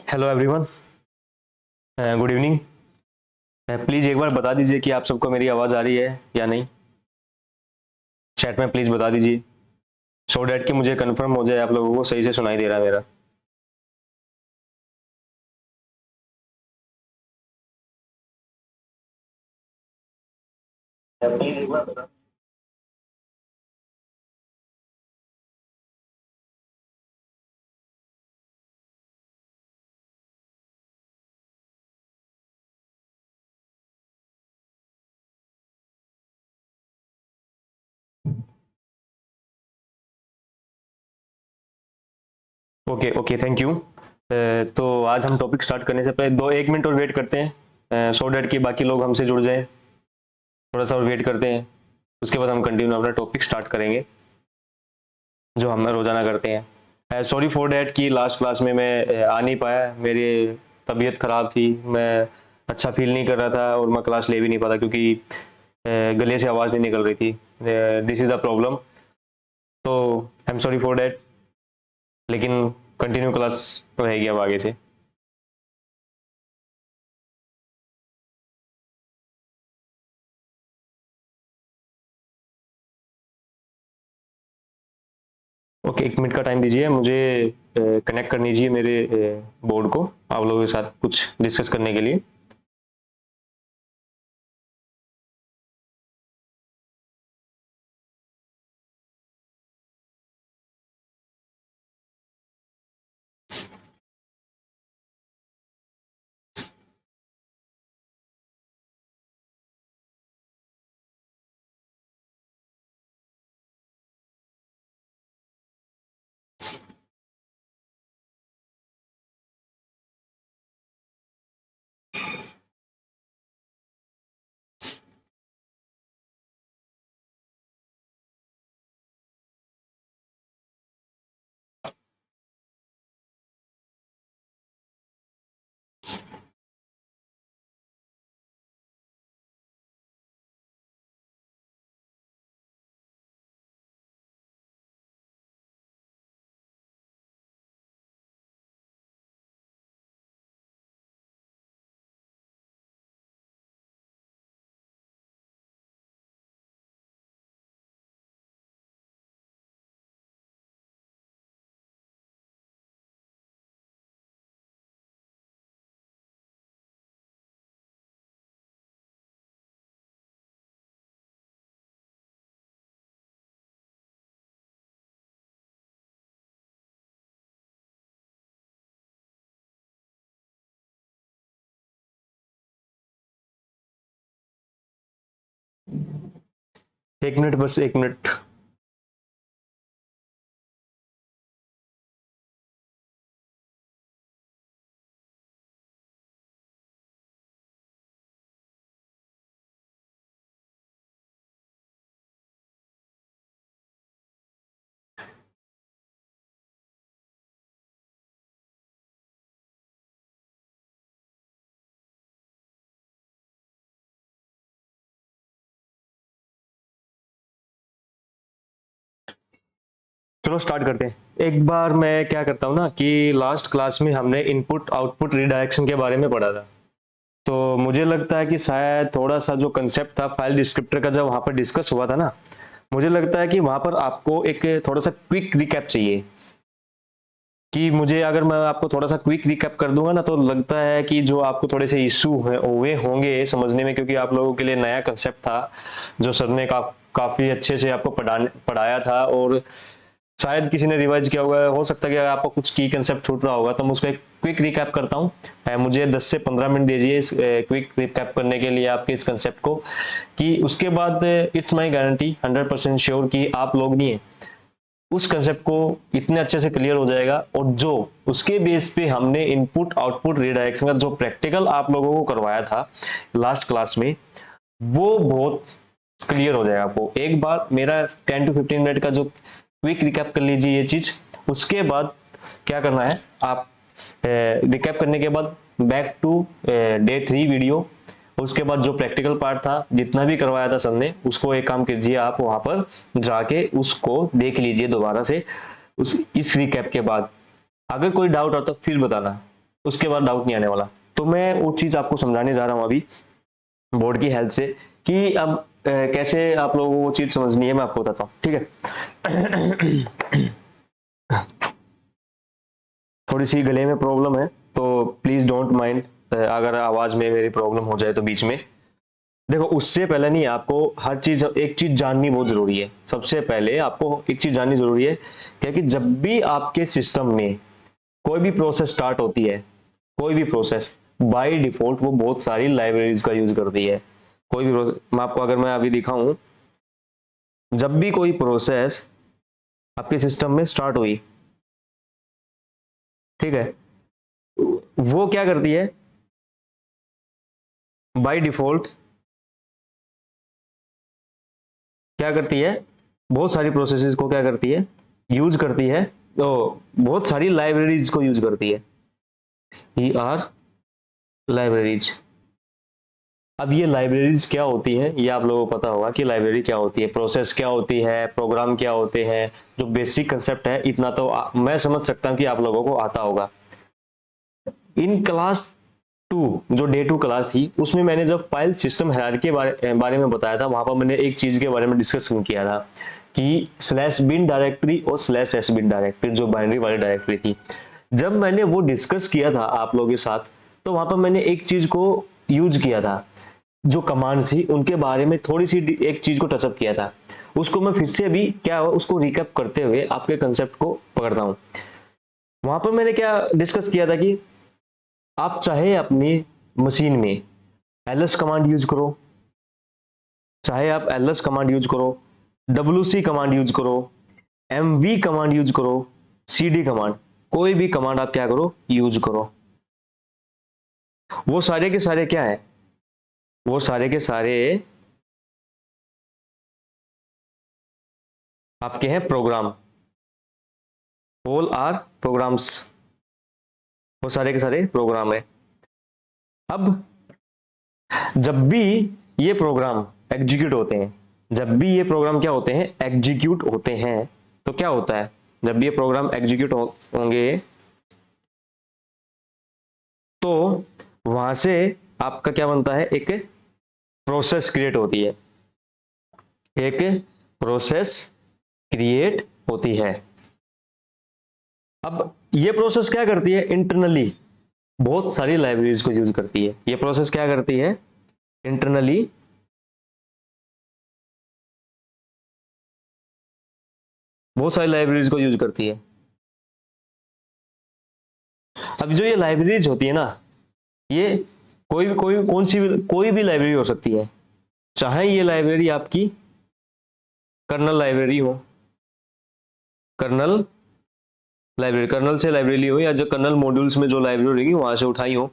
Hello everyone, good evening. Please एक बार बता दीजिए कि आप सबको मेरी आवाज़ आ रही है या नहीं। चैट में प्लीज़ बता दीजिए सो डैट कि मुझे कंफर्म हो जाए आप लोगों को सही से सुनाई दे रहा है मेरा। प्लीज एक बार बता। Okay okay, thank you. तो आज हम टॉपिक स्टार्ट करने से पहले दो एक मिनट और वेट करते हैं सो डैट कि बाकी लोग हमसे जुड़ जाएं। थोड़ा सा और वेट करते हैं, उसके बाद हम कंटिन्यू अपना टॉपिक स्टार्ट करेंगे जो हम रोज़ाना करते हैं। सॉरी फॉर डैट कि लास्ट क्लास में मैं आ नहीं पाया, मेरी तबीयत ख़राब थी, मैं अच्छा फील नहीं कर रहा था और मैं क्लास ले भी नहीं पाता क्योंकि गले से आवाज़ नहीं निकल रही थी। दिस इज़ द प्रॉब्लम, तो I am sorry for that. लेकिन कंटिन्यू क्लास रहेगी अब आगे से। ओके, एक मिनट का टाइम दीजिए मुझे, कनेक्ट कर दीजिए मेरे बोर्ड को आप लोगों के साथ कुछ डिस्कस करने के लिए। एक मिनट, बस एक मिनट। चलो स्टार्ट करते हैं। एक बार मैं क्या करता हूँ ना कि लास्ट क्लास में हमने इनपुट आउटपुट रिडायरेक्शन के बारे में पढ़ा था, तो मुझे लगता है कि शायद थोड़ा सा जो कंसेप्ट था फाइल डिस्क्रिप्टर का जब वहाँ पर डिस्कस हुआ था ना, मुझे लगता है कि वहाँ पर आपको एक थोड़ा सा क्विक रिकैप चाहिए। कि मुझे अगर मैं आपको थोड़ा सा क्विक रिकैप कर दूंगा ना, तो लगता है कि जो आपको थोड़े से इशू हुए होंगे समझने में, क्योंकि आप लोगों के लिए नया कंसेप्ट था जो सर ने काफ़ी अच्छे से आपको पढ़ाया था, और शायद किसी ने रिवाइज किया होगा। हो सकता है कि आपको कुछ की कंसेप्ट छूट रहा होगा, तो मैं उसका एक क्विक रिकैप करता हूँ। मुझे 10 से 15 मिनट दीजिए इस क्विक रिकैप करने के लिए आपके इस कंसेप्ट को, कि उसके बाद इट्स माई गारंटी 100% श्योर कि आप लोग नहीं उस कंसेप्ट को इतने अच्छे से क्लियर हो जाएगा, और जो उसके बेस पे हमने इनपुट आउटपुट रिडायरेक्शन का जो प्रैक्टिकल आप लोगों को करवाया था लास्ट क्लास में, वो बहुत क्लियर हो जाएगा आपको। एक बार मेरा 10 to 15 मिनट का जो क्विक रिकैप कर लीजिए ये चीज, उसके बाद क्या करना है, आप रिकैप करने के बाद बैक टू डे 3 वीडियो, उसके बाद जो प्रैक्टिकल पार्ट था जितना भी करवाया था सर ने, उसको एक काम कीजिए, आप वहां पर जाके उसको देख लीजिए दोबारा से। इस रिकैप के बाद अगर कोई डाउट आता फिर बताना। उसके बाद डाउट नहीं आने वाला। तो मैं वो चीज आपको समझाने जा रहा हूँ अभी बोर्ड की हेल्प से कि अब कैसे आप लोगों को वो चीज समझनी है, मैं आपको बताता हूँ, ठीक है। थोड़ी सी गले में प्रॉब्लम है तो प्लीज डोंट माइंड अगर आवाज में मेरी प्रॉब्लम हो जाए तो बीच में। देखो उससे पहले नहीं, आपको हर चीज एक चीज जाननी बहुत जरूरी है। सबसे पहले आपको एक चीज जाननी जरूरी है क्या कि जब भी आपके सिस्टम में कोई भी प्रोसेस स्टार्ट होती है, कोई भी प्रोसेस बाय डिफॉल्ट वो बहुत सारी लाइब्रेरीज का यूज करती है। कोई भी मैं आपको अगर मैं अभी दिखाऊं, जब भी कोई प्रोसेस आपके सिस्टम में स्टार्ट हुई, ठीक है, वो क्या करती है बाय डिफॉल्ट, क्या करती है, बहुत सारी प्रोसेसेस को क्या करती है, यूज करती है, तो बहुत सारी लाइब्रेरीज को यूज करती है। E R libraries. अब ये लाइब्रेरीज क्या होती है ये आप लोगों को पता होगा कि लाइब्रेरी क्या होती है, प्रोसेस क्या होती है, प्रोग्राम क्या होते हैं, जो बेसिक कंसेप्ट है इतना तो मैं समझ सकता हूं कि आप लोगों को आता होगा। इन क्लास 2 जो डे 2 क्लास थी उसमें मैंने जब फाइल सिस्टम हायरार्की के बारे में बताया था, वहां पर मैंने एक चीज के बारे में डिस्कस किया था कि /bin डायरेक्टरी और /sbin डायरेक्टरी जो बाइनरी वाली डायरेक्टरी थी। जब मैंने वो डिस्कस किया था आप लोगों के साथ तो वहां पर मैंने एक चीज को यूज किया था, जो कमांड थी उनके बारे में थोड़ी सी एक चीज को टचअप किया था। उसको मैं फिर से अभी क्या उसको रिकैप करते हुए आपके कंसेप्ट को पकड़ता हूं। वहां पर मैंने क्या डिस्कस किया था कि आप चाहे अपनी मशीन में ls कमांड यूज करो, चाहे आप ls कमांड यूज करो, wc कमांड यूज करो, mv कमांड यूज करो, cd कमांड, कोई भी कमांड आप क्या करो यूज करो, वो सारे के सारे क्या है, वो सारे के सारे आपके हैं प्रोग्राम, ऑल आर प्रोग्राम्स, वो सारे के सारे प्रोग्राम है। अब जब भी ये प्रोग्राम एग्जीक्यूट होते हैं, जब भी ये प्रोग्राम क्या होते हैं एग्जीक्यूट होते हैं, तो क्या होता है जब ये प्रोग्राम एग्जीक्यूट होंगे तो वहां से आपका क्या बनता है, एक प्रोसेस क्रिएट होती है, एक प्रोसेस क्रिएट होती है। अब ये प्रोसेस क्या करती है, इंटरनली बहुत सारी लाइब्रेरीज को यूज करती है। ये प्रोसेस क्या करती है, इंटरनली बहुत सारी लाइब्रेरीज को यूज करती है। अब जो ये लाइब्रेरीज होती है ना, ये कोई कोई भी लाइब्रेरी हो सकती है, चाहे ये लाइब्रेरी आपकी कर्नल लाइब्रेरी हो, कर्नल लाइब्रेरी, कर्नल से लाइब्रेरी हो, या जो कर्नल मॉड्यूल्स में जो लाइब्रेरी होगी वहां से उठाई हो,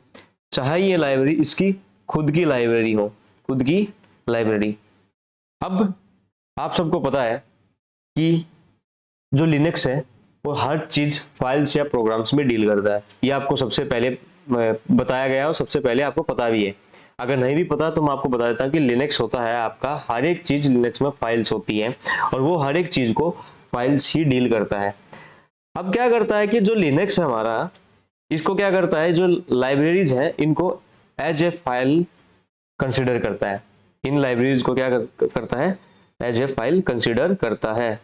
चाहे ये लाइब्रेरी इसकी खुद की लाइब्रेरी हो, खुद की लाइब्रेरी। अब आप सबको पता है कि जो लिनक्स है वो हर चीज फाइल्स या प्रोग्राम्स में डील करता है। ये आपको सबसे पहले बताया गया और सबसे पहले आपको पता भी है। अगर नहीं भी पता तो मैं आपको बता देता हूँ कि लिनक्स होता है आपका, हर एक चीज लिनक्स में फाइल्स होती है और वो हर एक चीज को फाइल्स ही डील करता है। अब क्या करता है कि जो लिनक्स है हमारा, इसको क्या करता है, जो लाइब्रेरीज है इनको एज ए फाइल कंसिडर करता है। इन लाइब्रेरीज को क्या करता है, एज ए फाइल कंसिडर करता है।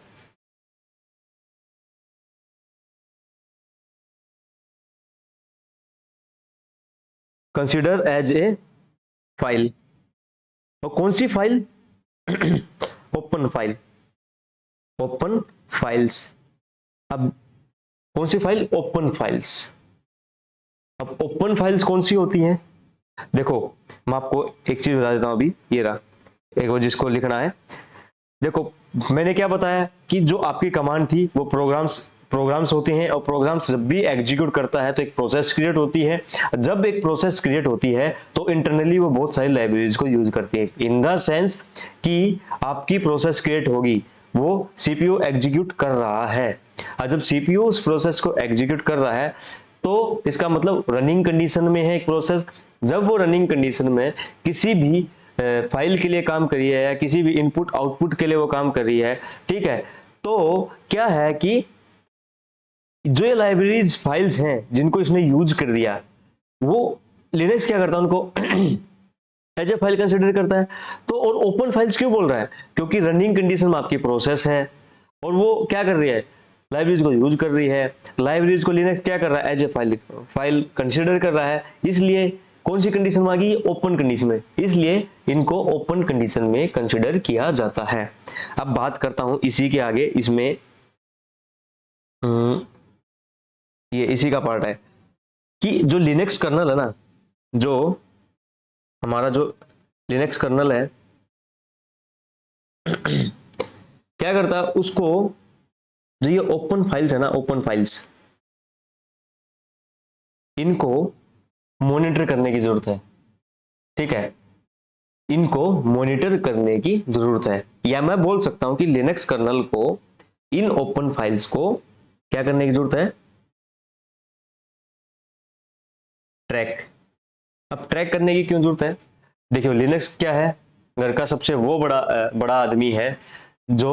Consider as a file. और कौन सी file, open file, open files. अब कौन सी फाइल, ओपन फाइल्स। अब ओपन फाइल्स कौन सी होती हैं, देखो मैं आपको एक चीज बता देता हूं अभी, ये रहा एक बार जिसको लिखना है। देखो मैंने क्या बताया कि जो आपकी कमांड थी वो प्रोग्राम्स होते हैं, और प्रोग्राम्स जब भी एग्जीक्यूट करता है तो एक प्रोसेस क्रिएट होती है। जब एक प्रोसेस क्रिएट होती है तो इंटरनली वो बहुत सारी लाइब्रेरीज को यूज करती है, इन द सेंस कि आपकी प्रोसेस क्रिएट होगी, वो सीपीयू एग्जीक्यूट कर रहा है। और जब सीपीयू उस प्रोसेस को एग्जीक्यूट कर रहा है तो इसका मतलब रनिंग कंडीशन में है एक प्रोसेस। जब वो रनिंग कंडीशन में किसी भी फाइल के लिए काम कर रही है या किसी भी इनपुट आउटपुट के लिए वो काम कर रही है, ठीक है, तो क्या है कि जो ये लाइब्रेरीज फाइल्स हैं जिनको इसने यूज कर दिया, वो लिनक्स क्या करता है, उनको एज ए फाइल कंसिडर करता है। तो और ओपन फाइल्स क्यों बोल रहा है, क्योंकि रनिंग कंडीशन में आपकी प्रोसेस है और वो क्या कर रही है, लाइब्रेरीज को यूज कर रही है। लाइब्रेरीज को लिनक्स क्या कर रहा है, एज ए फाइल कंसिडर कर रहा है। इसलिए कौन सी कंडीशन में आ गई, ओपन कंडीशन में, इसलिए इनको ओपन कंडीशन में कंसिडर किया जाता है। अब बात करता हूं इसी के आगे, इसमें ये इसी का पार्ट है कि जो लिनक्स कर्नल है ना, जो हमारा जो लिनक्स कर्नल है क्या करता है, उसको जो ये ओपन फाइल्स है ना, ओपन फाइल्स, इनको मॉनिटर करने की जरूरत है। ठीक है, इनको मॉनिटर करने की जरूरत है, या मैं बोल सकता हूं कि लिनक्स कर्नल को इन ओपन फाइल्स को क्या करने की जरूरत है, ट्रैक। अब ट्रैक करने की क्यों जरूरत है, देखियो लिनक्स क्या है, घर का सबसे वो बड़ा आदमी है जो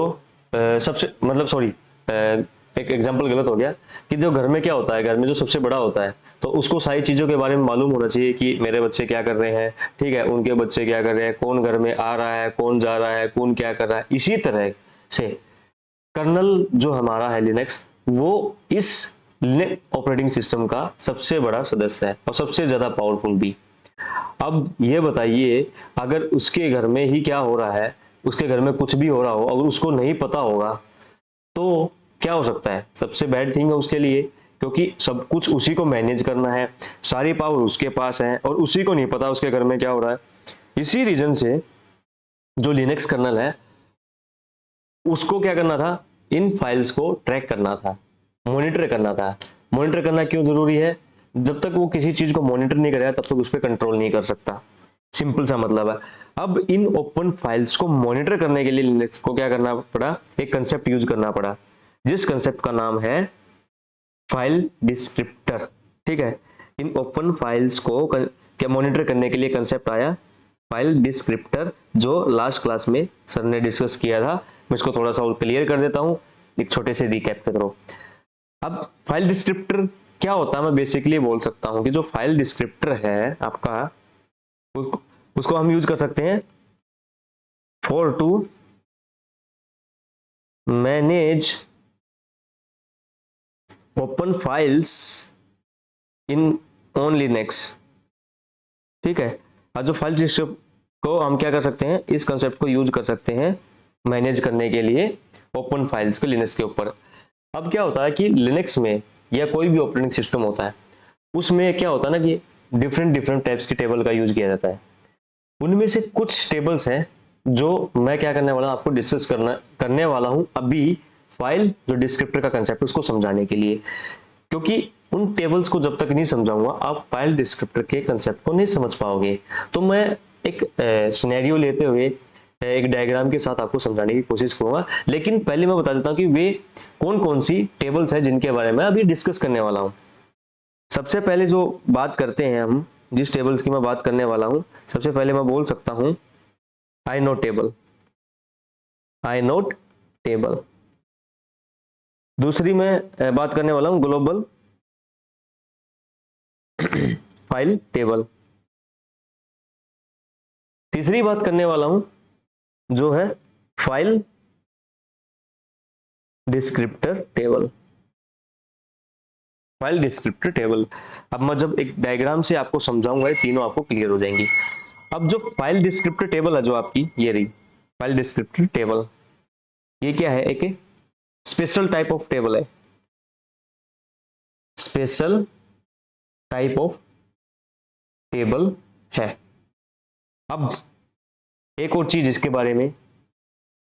सबसे मतलब सॉरी एक एग्जांपल गलत हो गया, कि जो घर में क्या होता है, घर में जो सबसे बड़ा होता है, तो उसको सारी चीजों के बारे में मालूम होना चाहिए कि मेरे बच्चे क्या कर रहे हैं, ठीक है, उनके बच्चे क्या कर रहे हैं, कौन घर में आ रहा है, कौन जा रहा है, कौन क्या कर रहा है। इसी तरह से कर्नल जो हमारा है लिनक्स, वो इस ऑपरेटिंग सिस्टम का सबसे बड़ा सदस्य है और सबसे ज्यादा पावरफुल भी। अब ये बताइए, अगर उसके घर में ही क्या हो रहा है, उसके घर में कुछ भी हो रहा हो, अगर उसको नहीं पता होगा तो क्या हो सकता है, सबसे बैड थिंग है उसके लिए, क्योंकि सब कुछ उसी को मैनेज करना है, सारी पावर उसके पास है और उसी को नहीं पता उसके घर में क्या हो रहा है। इसी रीजन से जो लिनक्स कर्नल है उसको क्या करना था, इन फाइल्स को ट्रैक करना था, मॉनिटर करना था। मॉनिटर करना क्यों जरूरी है, जब तक वो किसी चीज को मॉनिटर नहीं करेगा तब तक उस पर कंट्रोल नहीं कर सकता, सिंपल सा मतलब है। अब इन ओपन फाइल्स को मॉनिटर करने के लिए लिनक्स को क्या करना पड़ा, एक कंसेप्ट यूज करना पड़ा, जिस कंसेप्ट का नाम है फाइल डिस्क्रिप्टर। ठीक है, इन ओपन फाइल्स को क्या मॉनिटर करने के लिए कंसेप्ट आया फाइल डिस्क्रिप्टर, जो लास्ट क्लास में सर ने डिस्कस किया था। मैं इसको थोड़ा सा और क्लियर कर देता हूं एक छोटे से रिकैप के थ्रू। अब फाइल डिस्क्रिप्टर क्या होता है, मैं बेसिकली बोल सकता हूं कि जो फाइल डिस्क्रिप्टर है आपका, उसको हम यूज कर सकते हैं for to manage open files in on Linux. ठीक है, और जो फाइल डिस्क्रिप्टर को हम क्या कर सकते हैं, इस कंसेप्ट को यूज कर सकते हैं मैनेज करने के लिए ओपन फाइल्स को लिनक्स के ऊपर। अब क्या होता है कि लिनक्स में या कोई भी ऑपरेटिंग सिस्टम होता है, उसमें क्या होता है ना कि डिफरेंट टाइप्स की टेबल का यूज किया जाता है। उनमें से कुछ टेबल्स हैं जो मैं क्या करने वाला हूं, आपको डिस्कस करने वाला हूं अभी, फाइल जो डिस्क्रिप्टर का कंसेप्ट उसको समझाने के लिए, क्योंकि उन टेबल्स को जब तक नहीं समझाऊंगा आप फाइल डिस्क्रिप्टर के कंसेप्ट को नहीं समझ पाओगे। तो मैं एक सिनेरियो लेते हुए एक डायग्राम के साथ आपको समझाने की कोशिश करूंगा, लेकिन पहले मैं बता देता हूं कि वे कौन कौन सी टेबल्स हैं जिनके बारे में अभी डिस्कस करने वाला हूं। सबसे पहले जो बात करते हैं हम, जिस टेबल्स की मैं बात करने वाला हूं, सबसे पहले मैं बोल सकता हूं inode टेबल, inode टेबल। दूसरी मैं बात करने वाला हूं ग्लोबल फाइल टेबल। तीसरी बात करने वाला हूं जो है file descriptor table, file descriptor table. अब मैं जब एक डायग्राम से आपको समझाऊंगा, ये तीनों आपको क्लियर हो जाएंगी। अब जो फाइल डिस्क्रिप्टर टेबल है, जो आपकी ये रही फाइल डिस्क्रिप्टर टेबल, ये क्या है, एक स्पेशल टाइप ऑफ टेबल है, स्पेशल टाइप ऑफ टेबल है। अब एक और चीज इसके बारे में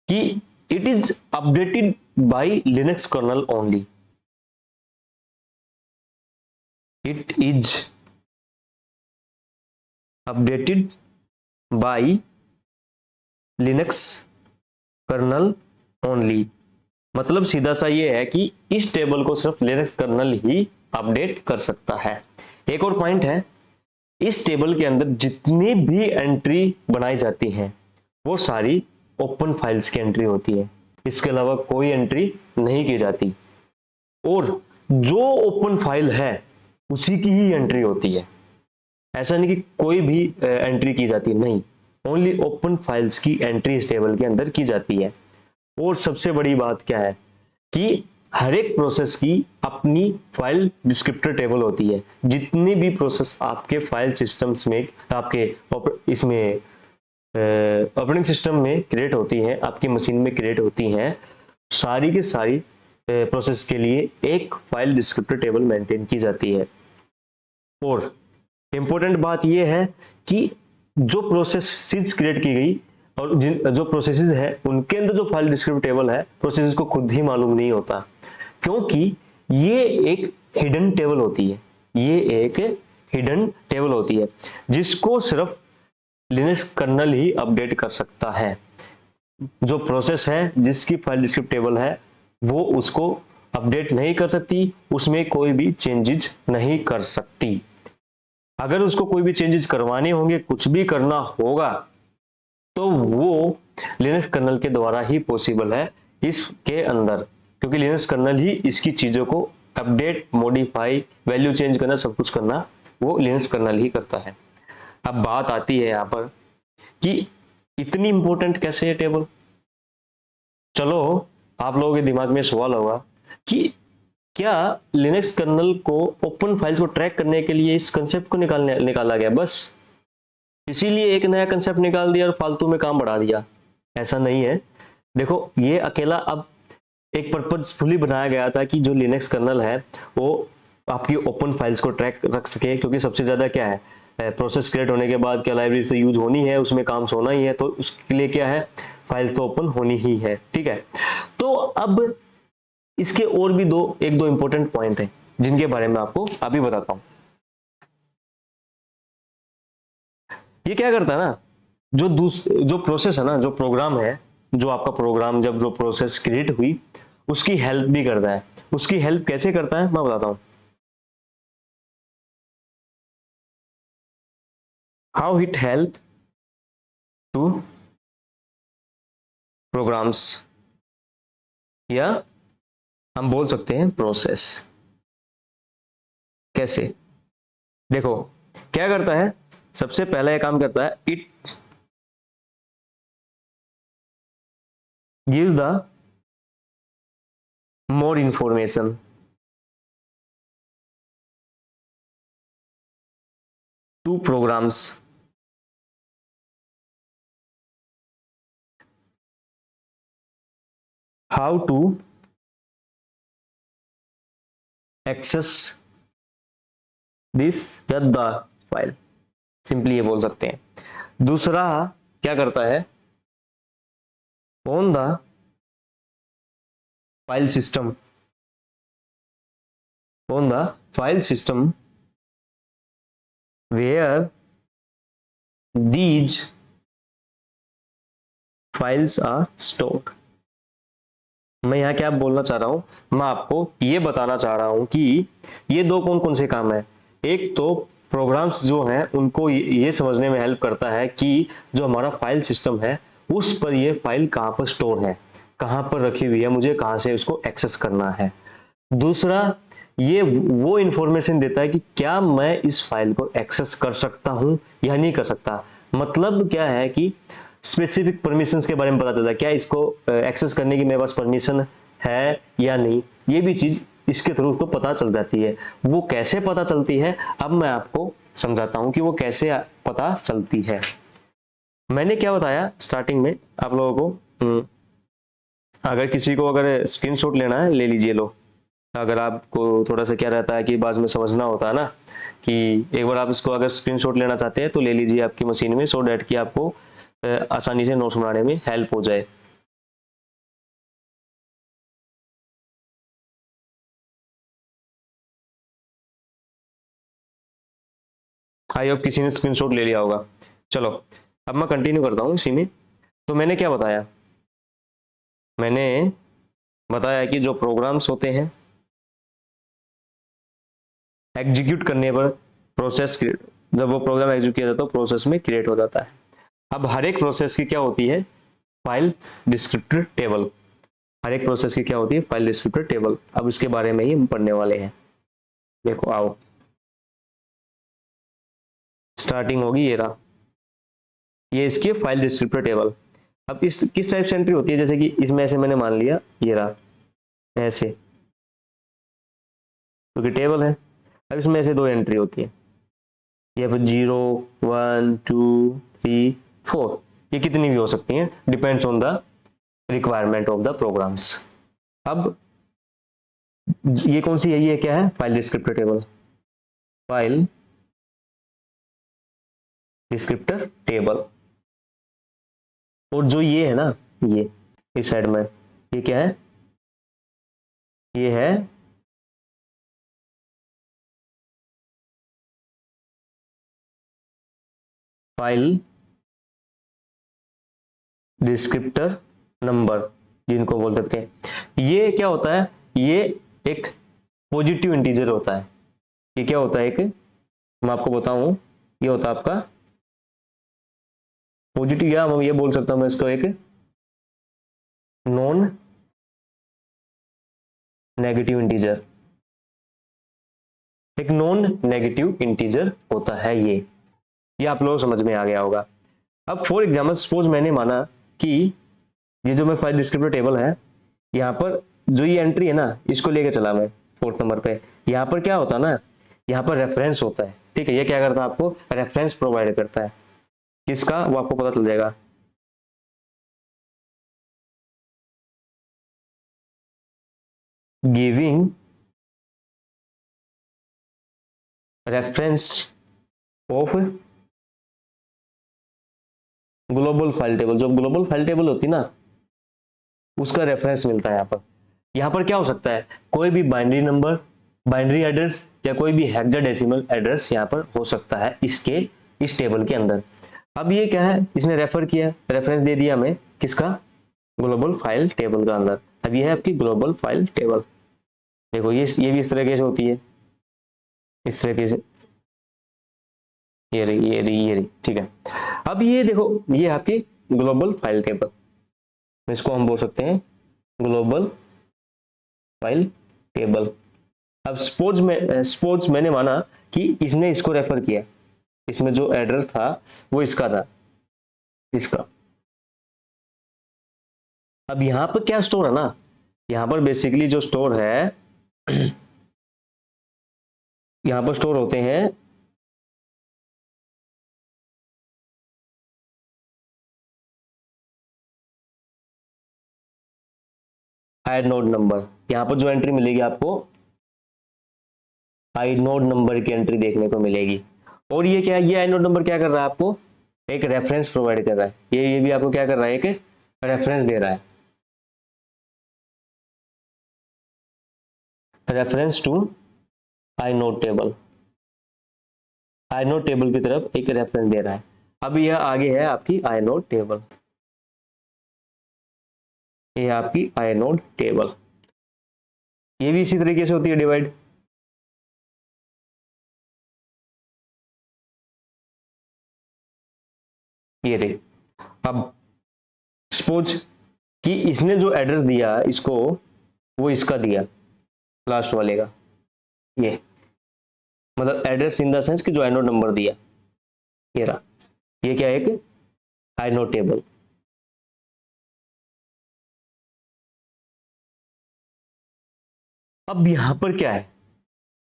कि it is updated by Linux kernel only, it is updated by Linux kernel only. मतलब सीधा सा ये है कि इस टेबल को सिर्फ लिनक्स कर्नल ही अपडेट कर सकता है। एक और पॉइंट है, इस टेबल के अंदर जितनी भी एंट्री बनाई जाती हैं वो सारी ओपन फाइल्स की एंट्री होती है, इसके अलावा कोई एंट्री नहीं की जाती, और जो ओपन फाइल है उसी की ही एंट्री होती है। ऐसा नहीं कि कोई भी एंट्री की जाती है, नहीं, ओनली ओपन फाइल्स की एंट्री इस टेबल के अंदर की जाती है। और सबसे बड़ी बात क्या है कि हर एक प्रोसेस की अपनी फाइल डिस्क्रिप्टर टेबल होती है। जितनी भी प्रोसेस आपके फाइल सिस्टम्स में, आपके इसमें ऑपरेटिंग सिस्टम में क्रिएट होती हैं, आपकी मशीन में क्रिएट होती हैं, सारी की सारी प्रोसेस के लिए एक फाइल डिस्क्रिप्टर टेबल मेंटेन की जाती है। और इंपॉर्टेंट बात यह है कि जो प्रोसेसेस क्रिएट की गई और जो प्रोसेसेस है उनके अंदर जो फाइल डिस्क्रिप्टर टेबल है, प्रोसेसेस को खुद ही मालूम नहीं होता, क्योंकि ये एक हिडन टेबल होती है। ये एक हिडन टेबल होती है जिसको सिर्फ लिनक्स कर्नल ही अपडेट कर सकता है। जो प्रोसेस है जिसकी फाइल डिस्क्रिप्टर टेबल है वो उसको अपडेट नहीं कर सकती, उसमें कोई भी चेंजेस नहीं कर सकती। अगर उसको कोई भी चेंजेस करवाने होंगे, कुछ भी करना होगा, तो वो लिनक्स कर्नल के द्वारा ही पॉसिबल है इसके अंदर, क्योंकि लिनक्स कर्नल ही इसकी चीजों को अपडेट, मॉडिफाई, वैल्यू चेंज करना, सब कुछ करना वो लिनक्स कर्नल ही करता है। अब बात आती है यहाँ पर कि इतनी इंपॉर्टेंट कैसे है टेबल। चलो, आप लोगों के दिमाग में सवाल होगा कि क्या लिनक्स कर्नल को ओपन फाइल्स को ट्रैक करने के लिए इस कंसेप्ट को निकाला गया, बस इसीलिए एक नया कंसेप्ट निकाल दिया और फालतू में काम बढ़ा दिया? ऐसा नहीं है। देखो, ये अकेला अब एक पर्पजफुली बनाया गया था कि जो लिनक्स कर्नल है वो आपकी ओपन फाइल्स को ट्रैक रख सके, क्योंकि सबसे ज्यादा क्या है, प्रोसेस क्रिएट होने के बाद क्या लाइब्रेरी से यूज होनी है, उसमें काम होना ही है, तो उसके लिए क्या है, फाइल्स तो ओपन होनी ही है। ठीक है, तो अब इसके और भी एक दो इंपॉर्टेंट पॉइंट हैं जिनके बारे में आपको अभी बताता हूं। ये क्या करता है ना, जो प्रोसेस है ना, जो प्रोग्राम है, जो आपका प्रोग्राम जब जो प्रोसेस क्रिएट हुई उसकी हेल्प भी करता है। उसकी हेल्प कैसे करता है मैं बताता हूं। How it help to programs, या हम बोल सकते हैं प्रोसेस। कैसे? देखो, क्या करता है, सबसे पहला ये काम करता है, it give the more information to programs how to access this या द फाइल, सिंपली ये बोल सकते हैं। दूसरा क्या करता है, on the file system, on the file system where these files are stored. मैं यहाँ क्या बोलना चाह रहा हूँ, मैं आपको ये बताना चाह रहा हूँ कि ये दो कौन कौन से काम है। एक तो प्रोग्राम्स जो हैं उनको ये समझने में हेल्प करता है कि जो हमारा फाइल सिस्टम है उस पर ये फाइल कहाँ पर स्टोर है, कहाँ पर रखी हुई है, मुझे कहाँ से उसको एक्सेस करना है। दूसरा, ये वो इंफॉर्मेशन देता है कि क्या मैं इस फाइल को एक्सेस कर सकता हूँ या नहीं कर सकता। मतलब क्या है कि स्पेसिफिक परमिशंस के बारे में पता चलता है, क्या इसको एक्सेस करने की मेरे पास परमिशन है या नहीं, ये भी चीज इसके थ्रू उसको पता चल जाती है। वो कैसे पता चलती है, अब मैं आपको समझाता हूं कि वो कैसे पता चलती है। मैंने क्या बताया स्टार्टिंग में आप लोगों को, अगर किसी को अगर स्क्रीनशॉट लेना है ले लीजिए लो। अगर आपको थोड़ा सा क्या रहता है कि बाद में समझना होता है ना, कि एक बार आप इसको अगर स्क्रीनशॉट लेना चाहते हैं तो ले लीजिए आपकी मशीन में, सो डैट कि आपको आसानी से नोट्स बनाने में हेल्प हो जाए। आई होप किसी ने स्क्रीनशॉट ले लिया होगा। चलो, अब मैं कंटिन्यू करता हूँ इसी में। तो मैंने क्या बताया, मैंने बताया कि जो प्रोग्राम्स होते हैं एग्जीक्यूट करने पर प्रोसेस, जब वो प्रोग्राम एग्जीक्यूट किया जाता है तो प्रोसेस में क्रिएट हो जाता है। अब हर एक प्रोसेस की क्या होती है, फाइल डिस्क्रिप्टर टेबल। हर एक प्रोसेस की क्या होती है, फाइल डिस्क्रिप्टर टेबल। अब इसके बारे में ही हम पढ़ने वाले हैं। देखो आओ, स्टार्टिंग होगी ये रहा, ये इसकी फाइल डिस्क्रिप्टर टेबल। अब इस किस टाइप से एंट्री होती है, जैसे कि इसमें ऐसे मैंने मान लिया ये रहा ऐसे, क्योंकि टेबल है। अब इसमें ऐसे दो एंट्री होती है, ये पर 0 1 2 3 4, ये कितनी भी हो सकती हैं, depends on the requirement of the programs. अब ये कौन सी है, ये क्या है, file descriptor table, file descriptor table. और जो ये है ना, ये इस साइड में ये क्या है, ये है फाइल डिस्क्रिप्टर नंबर, जिनको बोल सकते हैं। ये क्या होता है, ये एक पॉजिटिव इंटीजर होता है। ये क्या होता है, एक मैं आपको बताऊं, ये होता है आपका पॉजिटिव, या ये बोल सकता हूं मैं इसको एक नॉन नेगेटिव इंटीजर, एक नॉन नेगेटिव इंटीजर होता है ये आप लोगों को समझ में आ गया होगा। अब फॉर एग्जाम्पल सपोज मैंने माना कि ये जो मैं फाइल डिस्क्रिप्टर टेबल है, यहाँ पर जो ये एंट्री है ना, इसको लेके चला मैं 4th नंबर पे। यहाँ पर क्या होता है ना, यहाँ पर रेफरेंस होता है, ठीक है। ये क्या करता है, आपको रेफरेंस प्रोवाइड करता है, किसका, वो आपको पता चल जाएगा। Giving reference of global file table, जो ग्लोबल फाइल टेबल होती है ना, उसका रेफरेंस मिलता है यहाँ पर। यहाँ पर क्या हो सकता है, कोई भी बाइनरी नंबर, बाइनरी एड्रेस, या कोई भी हेक्साडेसिमल एड्रेस यहाँ पर हो सकता है इसके, इस टेबल के अंदर। अब ये क्या है, इसने रेफर किया, रेफरेंस दे दिया हमें, किसका, ग्लोबल फाइल टेबल का अंदर। अब ये है आपकी ग्लोबल फाइल टेबल। देखो ये भी इस तरीके से होती है, इस तरीके से, ये रही ये रही ये रही, ठीक है। अब ये देखो, ये आपकी ग्लोबल फाइल टेबल, इसको हम बोल सकते हैं ग्लोबल फाइल टेबल। अब सपोज मैंने माना कि इसने इसको रेफर किया, इसमें जो एड्रेस था वो इसका था, इसका। अब यहां पर क्या स्टोर है ना, यहां पर बेसिकली जो स्टोर है, यहां पर स्टोर होते हैं inode नंबर। यहां पर जो एंट्री मिलेगी आपको, inode नंबर की एंट्री देखने को मिलेगी। और ये क्या है, ये inode नंबर क्या कर रहा है, आपको एक रेफरेंस प्रोवाइड कर रहा है। ये भी आपको क्या कर रहा है, एक रेफरेंस दे रहा है, reference to inode table, inode table की तरफ एक रेफरेंस दे रहा है। अब यह आगे है आपकी inode टेबल, ये आपकी inode टेबल। ये भी इसी तरीके से होती है डिवाइड। ये रही। अब सपोज कि इसने जो एड्रेस दिया इसको, वो इसका दिया लास्ट वाले का, ये मतलब एड्रेस इन द सेंस कि जो inode नंबर दिया, ये रहा, ये क्या है, एक inode टेबल। अब यहां पर क्या है,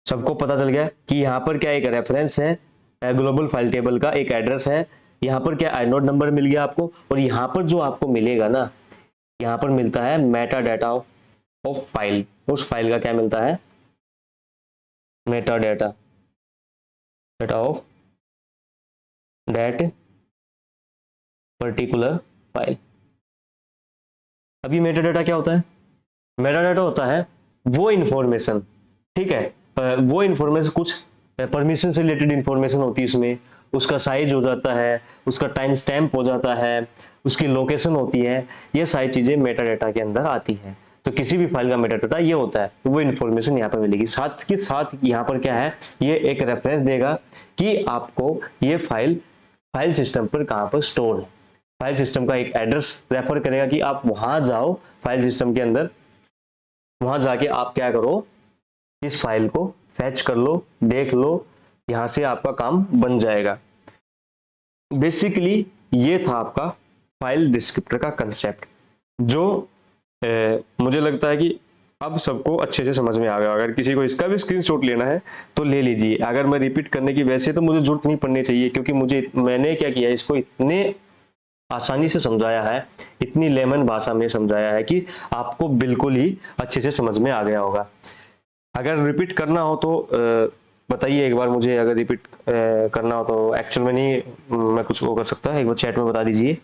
सबको पता चल गया कि यहां पर क्या एक रेफरेंस है, ग्लोबल फाइल टेबल का एक एड्रेस है, यहां पर क्या inode नंबर मिल गया आपको। और यहां पर जो आपको मिलेगा ना, यहां पर मिलता है मेटा डाटा ऑफ फाइल, उस फाइल का क्या मिलता है, Meta data, data of that particular file. अभी मेटा डाटा क्या होता है, मेटा डाटा होता है वो इंफॉर्मेशन, ठीक है, वो इंफॉर्मेशन, कुछ परमिशन से रिलेटेड इंफॉर्मेशन होती है इसमें, उसका साइज हो जाता है, उसका टाइम स्टैम्प हो जाता है, उसकी लोकेशन होती है, ये सारी चीजें मेटा डाटा के अंदर आती है। तो किसी भी फाइल का मेटा डाटा ये होता है, वो इन्फॉर्मेशन यहाँ पर मिलेगी। साथ के साथ यहाँ पर क्या है, ये एक रेफरेंस देगा कि आपको ये फाइल सिस्टम पर कहाँ पर स्टोर है। फाइल सिस्टम का एक एड्रेस रेफर करेगा कि आप वहां जाओ फाइल सिस्टम के अंदर, वहां जाके आप क्या करो, इस फाइल को फैच कर लो, देख लो, यहां से आपका काम बन जाएगा। बेसिकली ये था आपका फाइल डिस्क्रिप्टर का कंसेप्ट, जो मुझे लगता है कि अब सबको अच्छे से समझ में आ गया। अगर किसी को इसका भी स्क्रीनशॉट लेना है तो ले लीजिए। अगर मैं रिपीट करने की वैसे तो मुझे जरूरत नहीं पड़नी चाहिए, क्योंकि मैंने क्या किया, इसको इतने आसानी से समझाया है, इतनी लेमन भाषा में समझाया है कि आपको बिल्कुल ही अच्छे से समझ में आ गया होगा। अगर रिपीट करना हो तो बताइए एक बार मुझे, अगर रिपीट करना हो तो। एक्चुअल में नहीं मैं कुछ वो कर सकता, एक बार चैट में बता दीजिए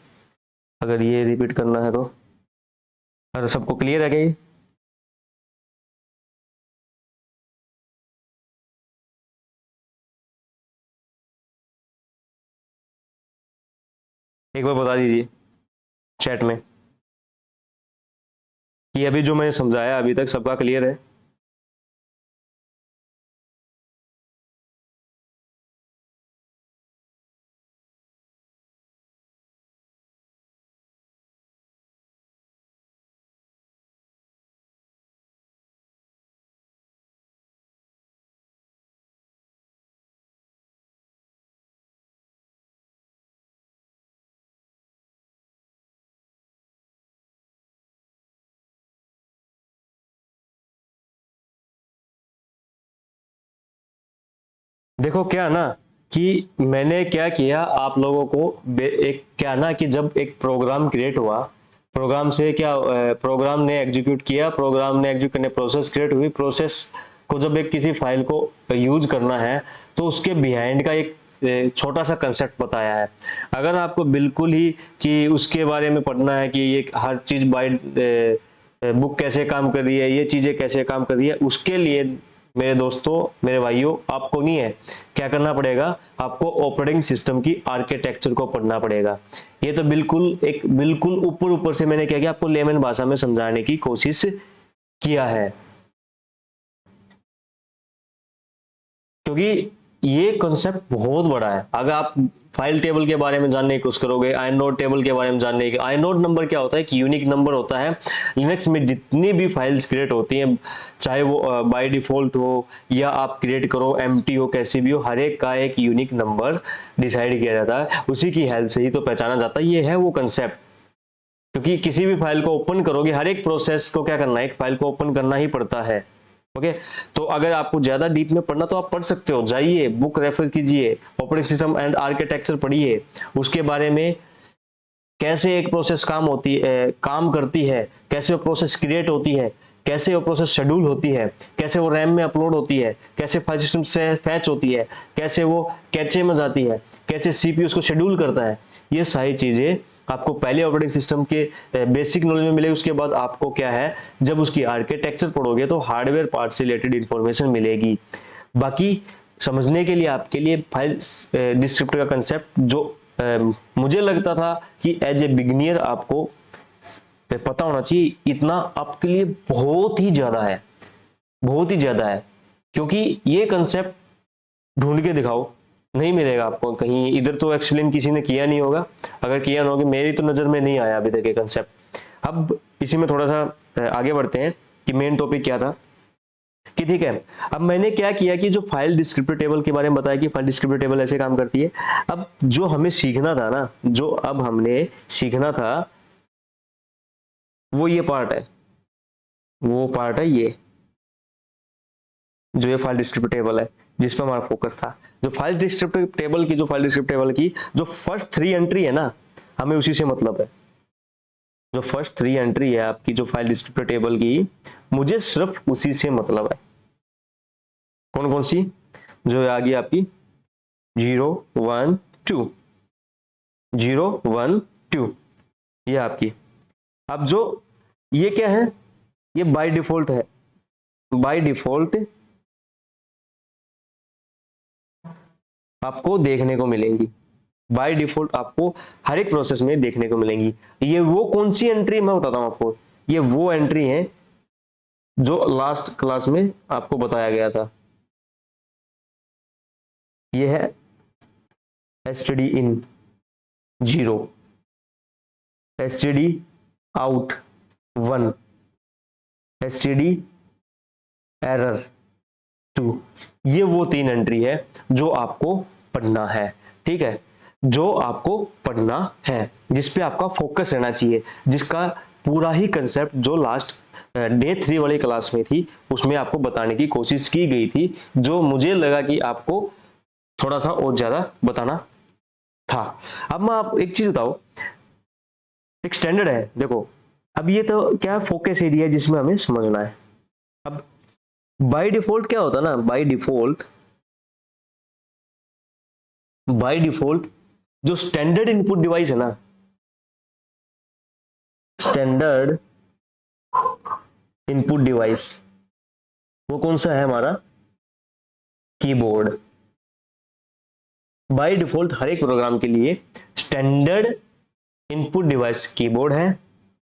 अगर ये रिपीट करना है तो। अगर सबको क्लियर है क्या ये? एक बार बता दीजिए चैट में कि अभी जो मैंने समझाया अभी तक सबका क्लियर है। देखो क्या ना, कि मैंने क्या किया आप लोगों को, एक क्या ना कि जब एक प्रोग्राम क्रिएट हुआ, प्रोग्राम से क्या, प्रोग्राम ने एग्जीक्यूट किया, प्रोग्राम ने एग्जीक्यूट करने प्रोसेस क्रिएट हुई, प्रोसेस को जब एक किसी फाइल को यूज करना है तो उसके बिहाइंड का एक छोटा सा कंसेप्ट बताया है। अगर आपको बिल्कुल ही कि उसके बारे में पढ़ना है कि ये हर चीज बाय बुक कैसे काम कर रही है, ये चीजें कैसे काम कर रही है, उसके लिए मेरे दोस्तों, मेरे भाइयों, आपको नहीं है, क्या करना पड़ेगा, आपको ऑपरेटिंग सिस्टम की आर्किटेक्चर को पढ़ना पड़ेगा। ये तो बिल्कुल ऊपर ऊपर से मैंने क्या किया, आपको लेमन भाषा में समझाने की कोशिश किया है, क्योंकि ये कॉन्सेप्ट बहुत बड़ा है। अगर आप फाइल टेबल के बारे में जानने की कोशिश करोगे, आइनोड टेबल के बारे में जानने की, आइनोड नंबर क्या होता है, एक यूनिक नंबर होता है। लिनक्स में जितनी भी फाइल्स क्रिएट होती हैं, चाहे वो बाय डिफॉल्ट हो या आप क्रिएट करो एम्प्टी हो, कैसी भी हो, हर एक का एक यूनिक नंबर डिसाइड किया जाता है, उसी की हेल्प से ही तो पहचाना जाता है। ये है वो कंसेप्ट, क्योंकि किसी भी फाइल को ओपन करोगे, हर एक प्रोसेस को क्या करना है, एक फाइल को ओपन करना ही पड़ता है। ओके, तो अगर आपको ज्यादा डीप में पढ़ना तो आप पढ़ सकते हो, जाइए बुक रेफर कीजिए, ऑपरेटिंग सिस्टम एंड आर्किटेक्चर पढ़िए, उसके बारे में कैसे एक प्रोसेस काम करती है, कैसे वो प्रोसेस क्रिएट होती है, कैसे वो प्रोसेस शेड्यूल होती है, कैसे वो रैम में अपलोड होती है, कैसे फाइल सिस्टम से फैच होती है, कैसे वो कैचे में जाती है, कैसे सीपीयू उसको शेड्यूल करता है। ये सारी चीजें आपको पहले ऑपरेटिंग सिस्टम के बेसिक नॉलेज में मिलेगी। उसके बाद आपको क्या है, जब उसकी आर्किटेक्चर पढ़ोगे तो हार्डवेयर पार्ट से रिलेटेड इंफॉर्मेशन मिलेगी। बाकी समझने के लिए आपके लिए फाइल डिस्क्रिप्टर का कंसेप्ट, जो मुझे लगता था कि एज ए बिगिनियर आपको पता होना चाहिए, इतना आपके लिए बहुत ही ज्यादा है, बहुत ही ज्यादा है। क्योंकि ये कंसेप्ट ढूंढ के दिखाओ, नहीं मिलेगा आपको कहीं, इधर तो एक्सप्लेन किसी ने किया नहीं होगा। अगर किया ना होगा, मेरी तो नजर में नहीं आया अभी तक ये कंसेप्ट। अब इसी में थोड़ा सा आगे बढ़ते हैं कि मेन टॉपिक क्या था, कि ठीक है, अब मैंने क्या किया कि जो फाइल डिस्क्रिप्टर टेबल के बारे में बताया कि फाइल डिस्क्रिप्टर टेबल ऐसे काम करती है। अब जो हमें सीखना था ना, जो अब हमने सीखना था, वो ये पार्ट है, वो पार्ट है ये, जो ये फाइल डिस्क्रिप्टर टेबल है जिस पर हमारा फोकस था। जो फाइल डिस्क्रिप्टर टेबल की, जो फाइल डिस्क्रिप्टर टेबल की जो फर्स्ट 3 एंट्री है ना, हमें उसी से मतलब है। जो फर्स्ट 3 एंट्री है आपकी जो फाइल डिस्क्रिप्टर टेबल की, मुझे सिर्फ उसी से मतलब है। कौन कौन सी? जो आ गई आपकी 0 1 2, 0 1 2, ये आपकी। अब जो ये क्या है, ये बाय डिफॉल्ट है, बाय डिफॉल्ट आपको देखने को मिलेंगी, बाय डिफॉल्ट आपको हर एक प्रोसेस में देखने को मिलेंगी। ये वो कौन सी एंट्री, मैं बताता हूं आपको, ये वो एंट्री है जो लास्ट क्लास में आपको बताया गया था। ये है std in 0, std out 1, std error 2। ये वो 3 एंट्री है जो आपको पढ़ना है, ठीक है। जो आपको पढ़ना है, जिसपे आपका फोकस रहना चाहिए, जिसका पूरा ही कंसेप्ट जो लास्ट डे 3 वाली क्लास में थी उसमें आपको बताने की कोशिश की गई थी, जो मुझे लगा कि आपको थोड़ा सा और ज्यादा बताना था। अब मैं आप एक चीज बताओ, एक स्टैंडर्ड है, देखो अब ये तो क्या फोकस एरिया है जिसमें हमें समझना है। अब बाय डिफॉल्ट क्या होता है ना, बाय डिफॉल्ट जो स्टैंडर्ड इनपुट डिवाइस है ना, स्टैंडर्ड इनपुट डिवाइस वो कौन सा है हमारा, कीबोर्ड। बाय डिफॉल्ट हर एक प्रोग्राम के लिए स्टैंडर्ड इनपुट डिवाइस कीबोर्ड है,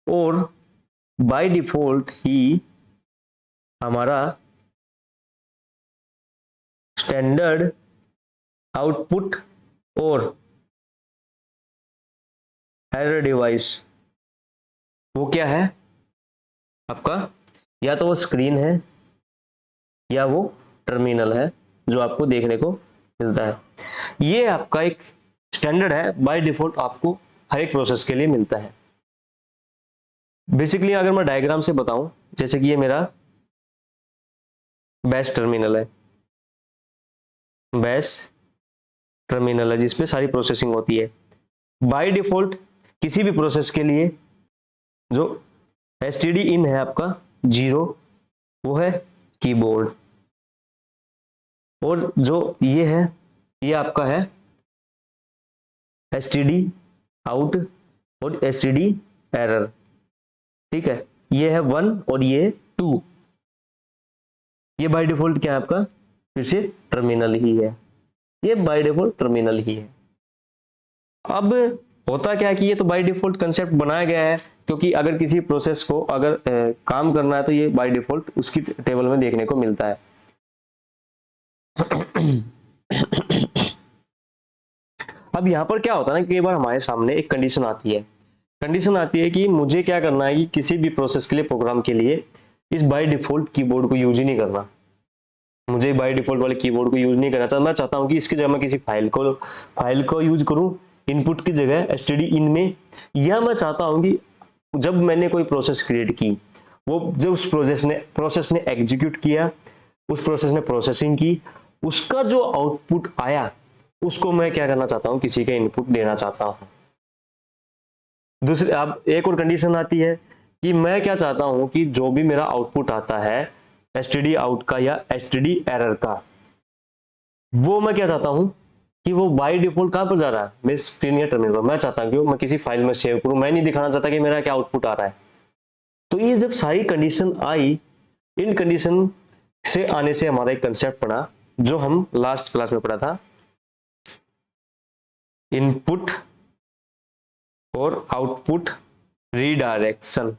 और बाय डिफॉल्ट ही हमारा स्टैंडर्ड आउटपुट और एरर डिवाइस वो क्या है आपका, या तो वो स्क्रीन है या वो टर्मिनल है जो आपको देखने को मिलता है। ये आपका एक स्टैंडर्ड है, बाय डिफॉल्ट आपको हर एक प्रोसेस के लिए मिलता है। बेसिकली अगर मैं डायग्राम से बताऊं, जैसे कि ये मेरा बैश टर्मिनल है, बैश टर्मिनल है जिसपे सारी प्रोसेसिंग होती है। बाय डिफॉल्ट किसी भी प्रोसेस के लिए जो एसटीडी इन है आपका 0, वो है कीबोर्ड, और जो ये है ये आपका है एसटीडी आउट और एसटीडी एरर, ठीक है, ये है 1 और ये 2। ये बाय डिफॉल्ट क्या है आपका, फिर से टर्मिनल ही है, ये बाय डिफॉल्ट टर्मिनल ही है। अब होता क्या है कि ये तो बाय डिफॉल्ट कंसेप्ट बनाया गया है, क्योंकि अगर किसी प्रोसेस को अगर काम करना है तो ये बाय डिफॉल्ट उसकी टेबल में देखने को मिलता है। अब यहाँ पर क्या होता है ना, कई बार हमारे सामने एक कंडीशन आती है कि मुझे क्या करना है कि किसी भी प्रोसेस के लिए, प्रोग्राम के लिए इस बाय डिफॉल्ट कीबोर्ड को यूज ही नहीं करना, मुझे बाय डिफॉल्ट वाले कीबोर्ड को यूज नहीं करना था। मैं चाहता हूँ कि इसकी जगह मैं किसी फाइल को यूज करूँ इनपुट की जगह एसटीडी इन में, या मैं चाहता हूँ कि जब मैंने कोई प्रोसेस क्रिएट की, वो जब उस प्रोसेस ने एग्जीक्यूट किया, उस प्रोसेस ने प्रोसेसिंग की, उसका जो आउटपुट आया उसको मैं क्या करना चाहता हूँ, किसी का इनपुट देना चाहता हूँ। दूसरी अब एक और कंडीशन आती है कि मैं क्या चाहता हूँ कि जो भी मेरा आउटपुट आता है एसटीडी आउट का या एसटीडी एरर का, वो मैं क्या चाहता हूँ कि वो बाय डिफॉल्ट कहाँ पर जा रहा है, मेरे स्क्रीन या टर्मिनल पर। मैं चाहता हूँ कि मैं किसी फाइल में सेव करूँ, मैं नहीं दिखाना चाहता कि मेरा क्या आउटपुट आ रहा है। तो ये जब सारी कंडीशन आई, इन कंडीशन से आने से हमारा एक कंसेप्ट पढ़ा जो हम लास्ट क्लास में पढ़ा था, इनपुट और output redirection.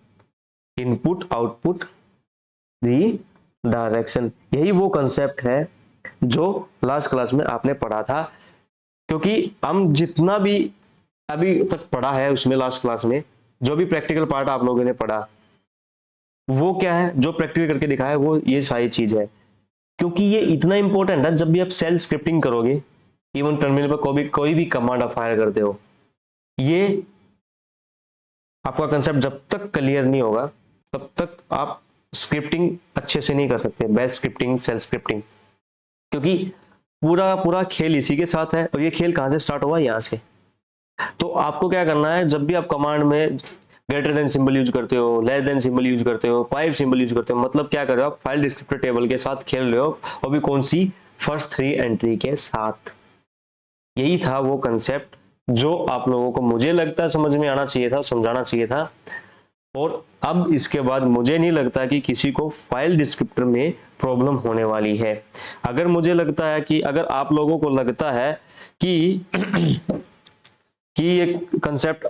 Input output redirection, यही वो कंसेप्ट है जो लास्ट क्लास में आपने पढ़ा था। क्योंकि हम जितना भी अभी तक पढ़ा है उसमें लास्ट क्लास में, जो भी प्रैक्टिकल पार्ट आप लोगों ने पढ़ा, वो क्या है, जो प्रैक्टिकल करके दिखाया है वो ये सारी चीज है। क्योंकि ये इतना इंपॉर्टेंट है, जब भी आप सेल स्क्रिप्टिंग करोगे, इवन टर्मिनल पर कोई भी कमांड आप फायर करते हो, ये आपका कंसेप्ट जब तक क्लियर नहीं होगा तब तक आप स्क्रिप्टिंग अच्छे से नहीं कर सकते, बैच स्क्रिप्टिंग, सेल स्क्रिप्टिंग। क्योंकि पूरा खेल इसी के साथ है, और ये खेल कहाँ से स्टार्ट हुआ, यहाँ से। तो आपको क्या करना है, जब भी आप कमांड में ग्रेटर देन सिंबल यूज करते हो, लेस देन सिंबल यूज करते हो, पाइप सिंबल यूज करते हो, मतलब क्या कर रहे हो आप, फाइल डिस्क्रिप्टर टेबल के साथ खेल रहे हो, और भी कौन सी, फर्स्ट 3 एंट्री के साथ। यही था वो कंसेप्ट जो आप लोगों को मुझे लगता है समझ में आना चाहिए था, समझाना चाहिए था। और अब इसके बाद मुझे नहीं लगता कि किसी को फाइल डिस्क्रिप्टर में प्रॉब्लम होने वाली है। अगर मुझे लगता है कि अगर आप लोगों को लगता है कि ये कंसेप्ट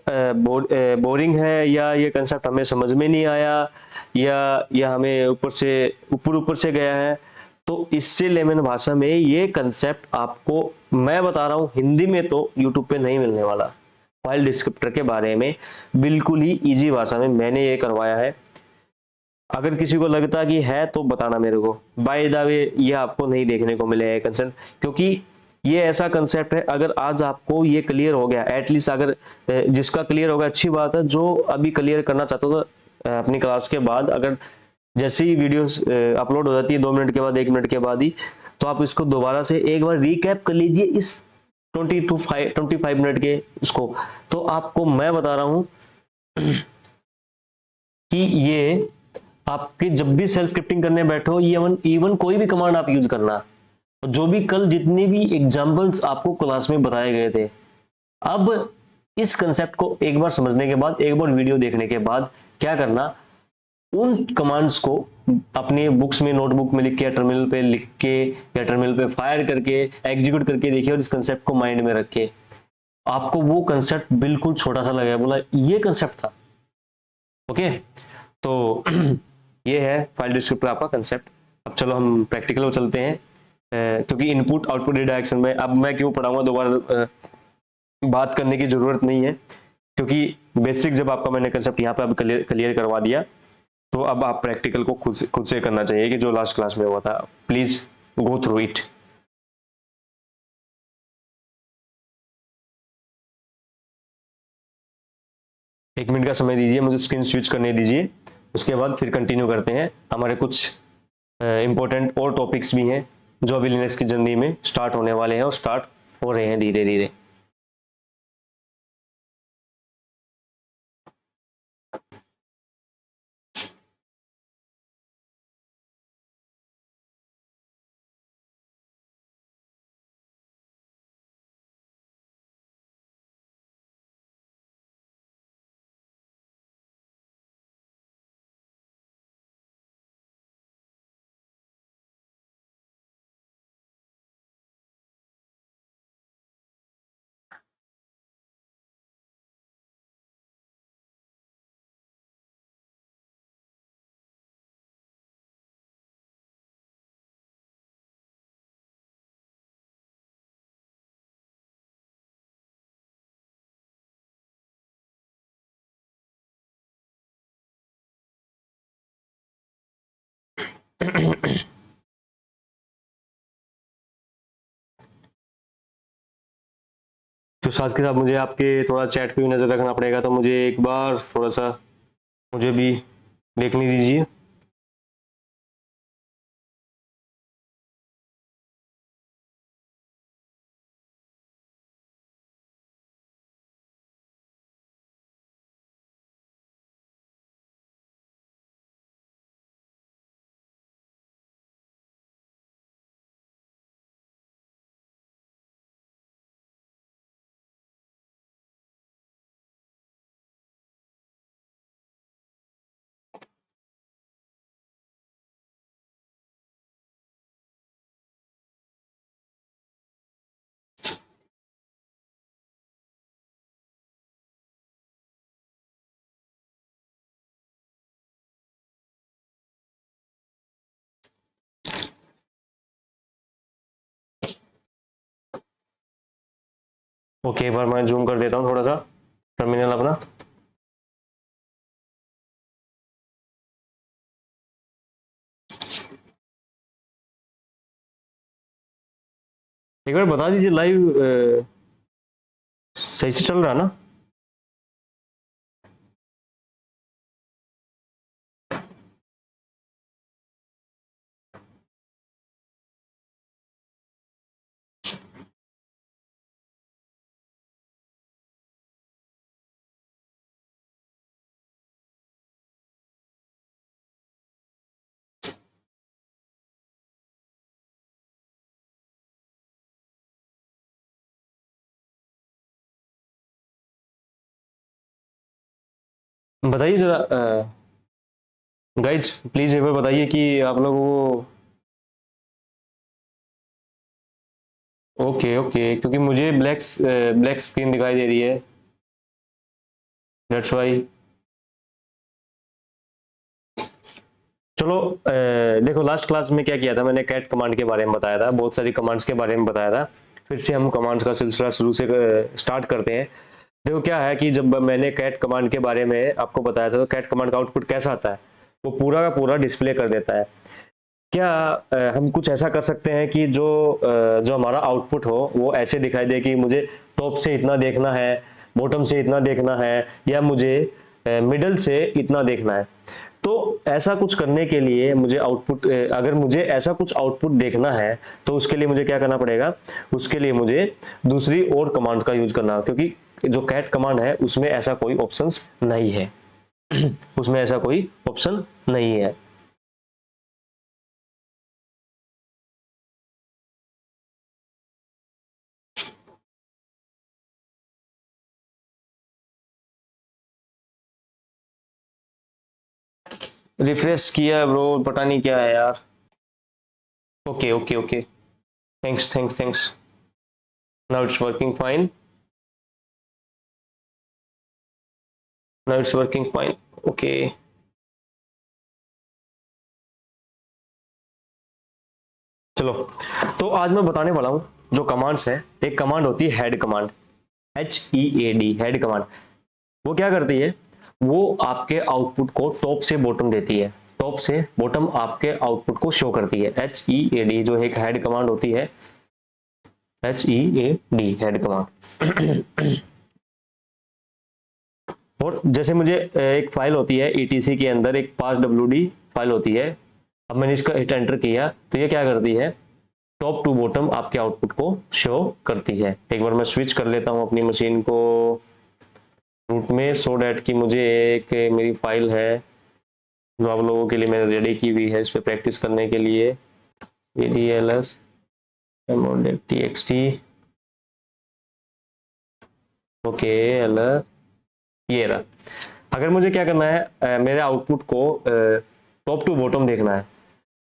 बोरिंग है, या ये कंसेप्ट हमें समझ में नहीं आया, या हमें ऊपर से गया है, तो इससे लेमन भाषा में ये कंसेप्ट आपको मैं बता रहा हूँ, हिंदी में तो यूट्यूब पे नहीं मिलने वाला। फाइल डिस्क्रिप्टर के बारे में बिल्कुल ही इजी भाषा में मैंने ये करवाया है। अगर किसी को लगता है कि है तो बताना मेरे को। बाय द वे ये आपको नहीं देखने को मिलेगा कंसेप्ट, क्योंकि ये ऐसा कंसेप्ट है, अगर आज आपको ये क्लियर हो गया, एटलीस्ट अगर जिसका क्लियर हो गया अच्छी बात है, जो अभी क्लियर करना चाहता था अपनी क्लास के बाद, अगर जैसे ही वीडियोस अपलोड हो जाती है 2 मिनट के बाद, 1 मिनट के बाद ही, तो आप इसको दोबारा से एक बार रिकैप कर लीजिए इस 25 मिनट के इसको। तो आपको मैं बता रहा हूं कि ये आपके जब भी सेल स्क्रिप्टिंग करने बैठो, इवन कोई भी कमांड आप यूज करना, जो भी कल जितने भी एग्जांपल्स आपको क्लास में बताए गए थे, अब इस कंसेप्ट को एक बार समझने के बाद, एक बार वीडियो देखने के बाद क्या करना, उन कमांड्स को अपनी बुक्स में, नोटबुक में लिख के, या टर्मिनल पे लिख के, या टर्मिनल पे फायर करके एग्जीक्यूट करके देखिए, और इस कंसेप्ट को माइंड में रखे, आपको वो कंसेप्ट बिल्कुल छोटा सा लगेगा, बोला ये कंसेप्ट था। ओके, तो ये है फाइल डिस्क्रिप्टर आपका कंसेप्ट। अब चलो हम प्रैक्टिकल में चलते हैं, क्योंकि इनपुट आउटपुट रिडायरेक्शन में अब मैं क्यों पढ़ाऊंगा, दोबारा बात करने की जरूरत नहीं है, क्योंकि बेसिक जब आपका मैंने कंसेप्ट यहाँ पे अब क्लियर करवा दिया, तो अब आप प्रैक्टिकल को खुद से करना चाहिए, कि जो लास्ट क्लास में हुआ था। Please go through it. एक मिनट का समय दीजिए, मुझे स्क्रीन स्विच करने दीजिए, उसके बाद फिर कंटिन्यू करते हैं। हमारे कुछ इंपॉर्टेंट और टॉपिक्स भी हैं जो अभी लिनक्स की जर्नी में स्टार्ट होने वाले हैं, और स्टार्ट हो रहे हैं धीरे धीरे। तो साथ के साथ मुझे आपके थोड़ा चैट पे भी नजर रखना पड़ेगा, तो मुझे एक बार थोड़ा सा मुझे भी देखने दीजिए। ओके, एक बार मैं जूम कर देता हूँ थोड़ा सा टर्मिनल अपना। एक बार बता दीजिए, लाइव सही से चल रहा है ना? बताइए जरा गाइड्स, प्लीज एक बार बताइए कि आप लोग वो। ओके ओके, क्योंकि मुझे ब्लैक स्क्रीन दिखाई दे रही है, दैट्स वाई। चलो देखो, लास्ट क्लास में क्या किया था, मैंने कैट कमांड के बारे में बताया था, बहुत सारी कमांड्स के बारे में बताया था। फिर से हम कमांड्स का सिलसिला शुरू से स्टार्ट करते हैं। देखो क्या है कि जब मैंने कैट कमांड के बारे में आपको बताया था, तो कैट कमांड का आउटपुट कैसा आता है, वो पूरा का पूरा डिस्प्ले कर देता है। क्या हम कुछ ऐसा कर सकते हैं कि जो हमारा आउटपुट हो वो ऐसे दिखाई दे कि मुझे टॉप से इतना देखना है, बॉटम से इतना देखना है, या मुझे मिडल से इतना देखना है। तो ऐसा कुछ करने के लिए मुझे आउटपुट, अगर मुझे ऐसा कुछ आउटपुट देखना है तो उसके लिए मुझे क्या करना पड़ेगा, उसके लिए मुझे दूसरी और कमांड का यूज करना, क्योंकि जो कैट कमांड है उसमें ऐसा कोई ऑप्शंस नहीं है। उसमें ऐसा कोई ऑप्शन नहीं है। रिफ्रेश किया ब्रो, पता नहीं क्या है यार। Okay okay okay, thanks thanks thanks, now it's working fine, now it's working fine. Okay, चलो। तो आज मैं बताने वाला हूँ जो कमांड्स है। एक कमांड होती है head command, HEAD, head command. वो क्या करती है, वो आपके आउटपुट को टॉप से बॉटम देती है, टॉप से बॉटम आपके आउटपुट को शो करती है। HEAD जो एक हेड कमांड होती है, HEAD हेड कमांड। और जैसे मुझे एक फाइल होती है ETC के अंदर, एक passwd फाइल होती है। अब मैंने इसका हिट एंटर किया तो ये क्या करती है, टॉप टू बॉटम आपके आउटपुट को शो करती है। एक बार मैं स्विच कर लेता हूँ अपनी मशीन को रूट में, सो डैट कि मुझे एक मेरी फाइल है जो आप लोगों के लिए मैंने रेडी की हुई है इस पर प्रैक्टिस करने के लिए, ADLS txt। ओके, ये रहा। अगर मुझे क्या करना है, मेरे आउटपुट को टॉप टू बॉटम देखना है,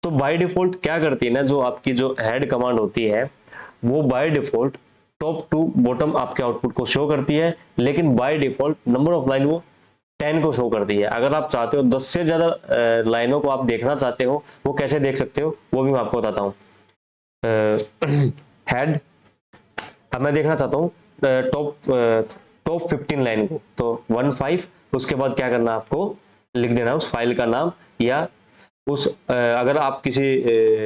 तो बाय डिफॉल्ट क्या करती है ना, जो आपकी जो हेड कमांड होती है वो by default top to bottom आपके आउटपुट को शो करती है, लेकिन by default number of line वो 10 को शो करती है। अगर आप चाहते हो 10 से ज्यादा लाइनों को आप देखना चाहते हो, वो कैसे देख सकते हो वो भी मैं आपको बताता हूँ। हेड, अब मैं देखना चाहता हूँ टॉप 15 लाइन को, तो 15, उसके बाद क्या करना आपको, लिख देना उस फाइल का नाम, या उस अगर आप किसी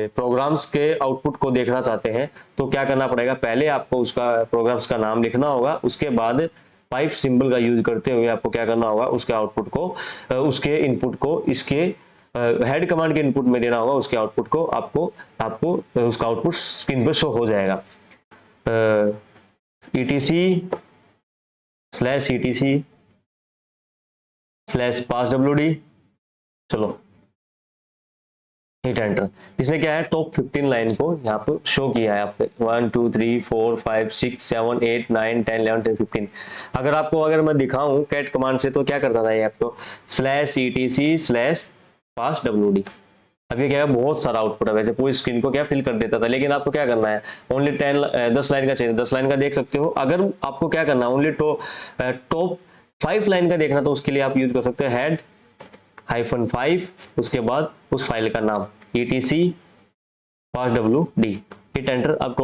प्रोग्राम्स के आउटपुट को देखना चाहते हैं तो क्या करना पड़ेगा, पहले आपको उसका प्रोग्राम्स का नाम लिखना होगा, उसके बाद पाइप सिंबल का यूज करते हुए आपको क्या करना होगा, उसके आउटपुट को उसके इनपुट को इसके हेड कमांड के इनपुट में देना होगा, उसके आउटपुट को आपको आपको उसका आउटपुट स्क्रीन पर शो हो जाएगा। etc/etc/passwd, चलो हिट एंटर। इसने क्या है, टॉप 15 लाइन को यहाँ पे शो किया है आपने, 1 2 3 4 5 6 7 8 9 10 11 12 15। अगर मैं दिखाऊं कैट कमांड से तो क्या करता था ये आपको, /etc/passwd। अब ये क्या है, बहुत सारा आउटपुट है, वैसे पूरी स्क्रीन को क्या फिल कर देता था, लेकिन आपको क्या करना है, ओनली 10 लाइन का चाहिए, 10 लाइन का देख सकते हो। अगर आपको क्या करना है, ओनली टॉप 5 लाइन का देखना, तो उसके लिए आप यूज कर सकते हैं हेड -5, उसके बाद उस फाइल का नाम etc/passwd, हिट एंटर। अब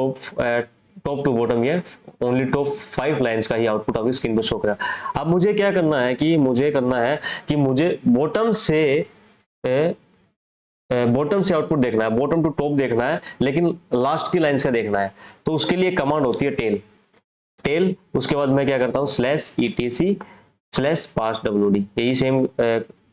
टॉप टू बॉटम ये ओनली टॉप 5 लाइंस का ही आउटपुट आपकी स्क्रीन पर शो करा। अब मुझे क्या करना है कि मुझे बॉटम से आउटपुट देखना है, बॉटम टू टॉप देखना है, लेकिन लास्ट की लाइंस का देखना है। तो उसके लिए कमांड होती है टेल, उसके बाद मैं क्या करता हूँ, /etc/passwd, यही सेम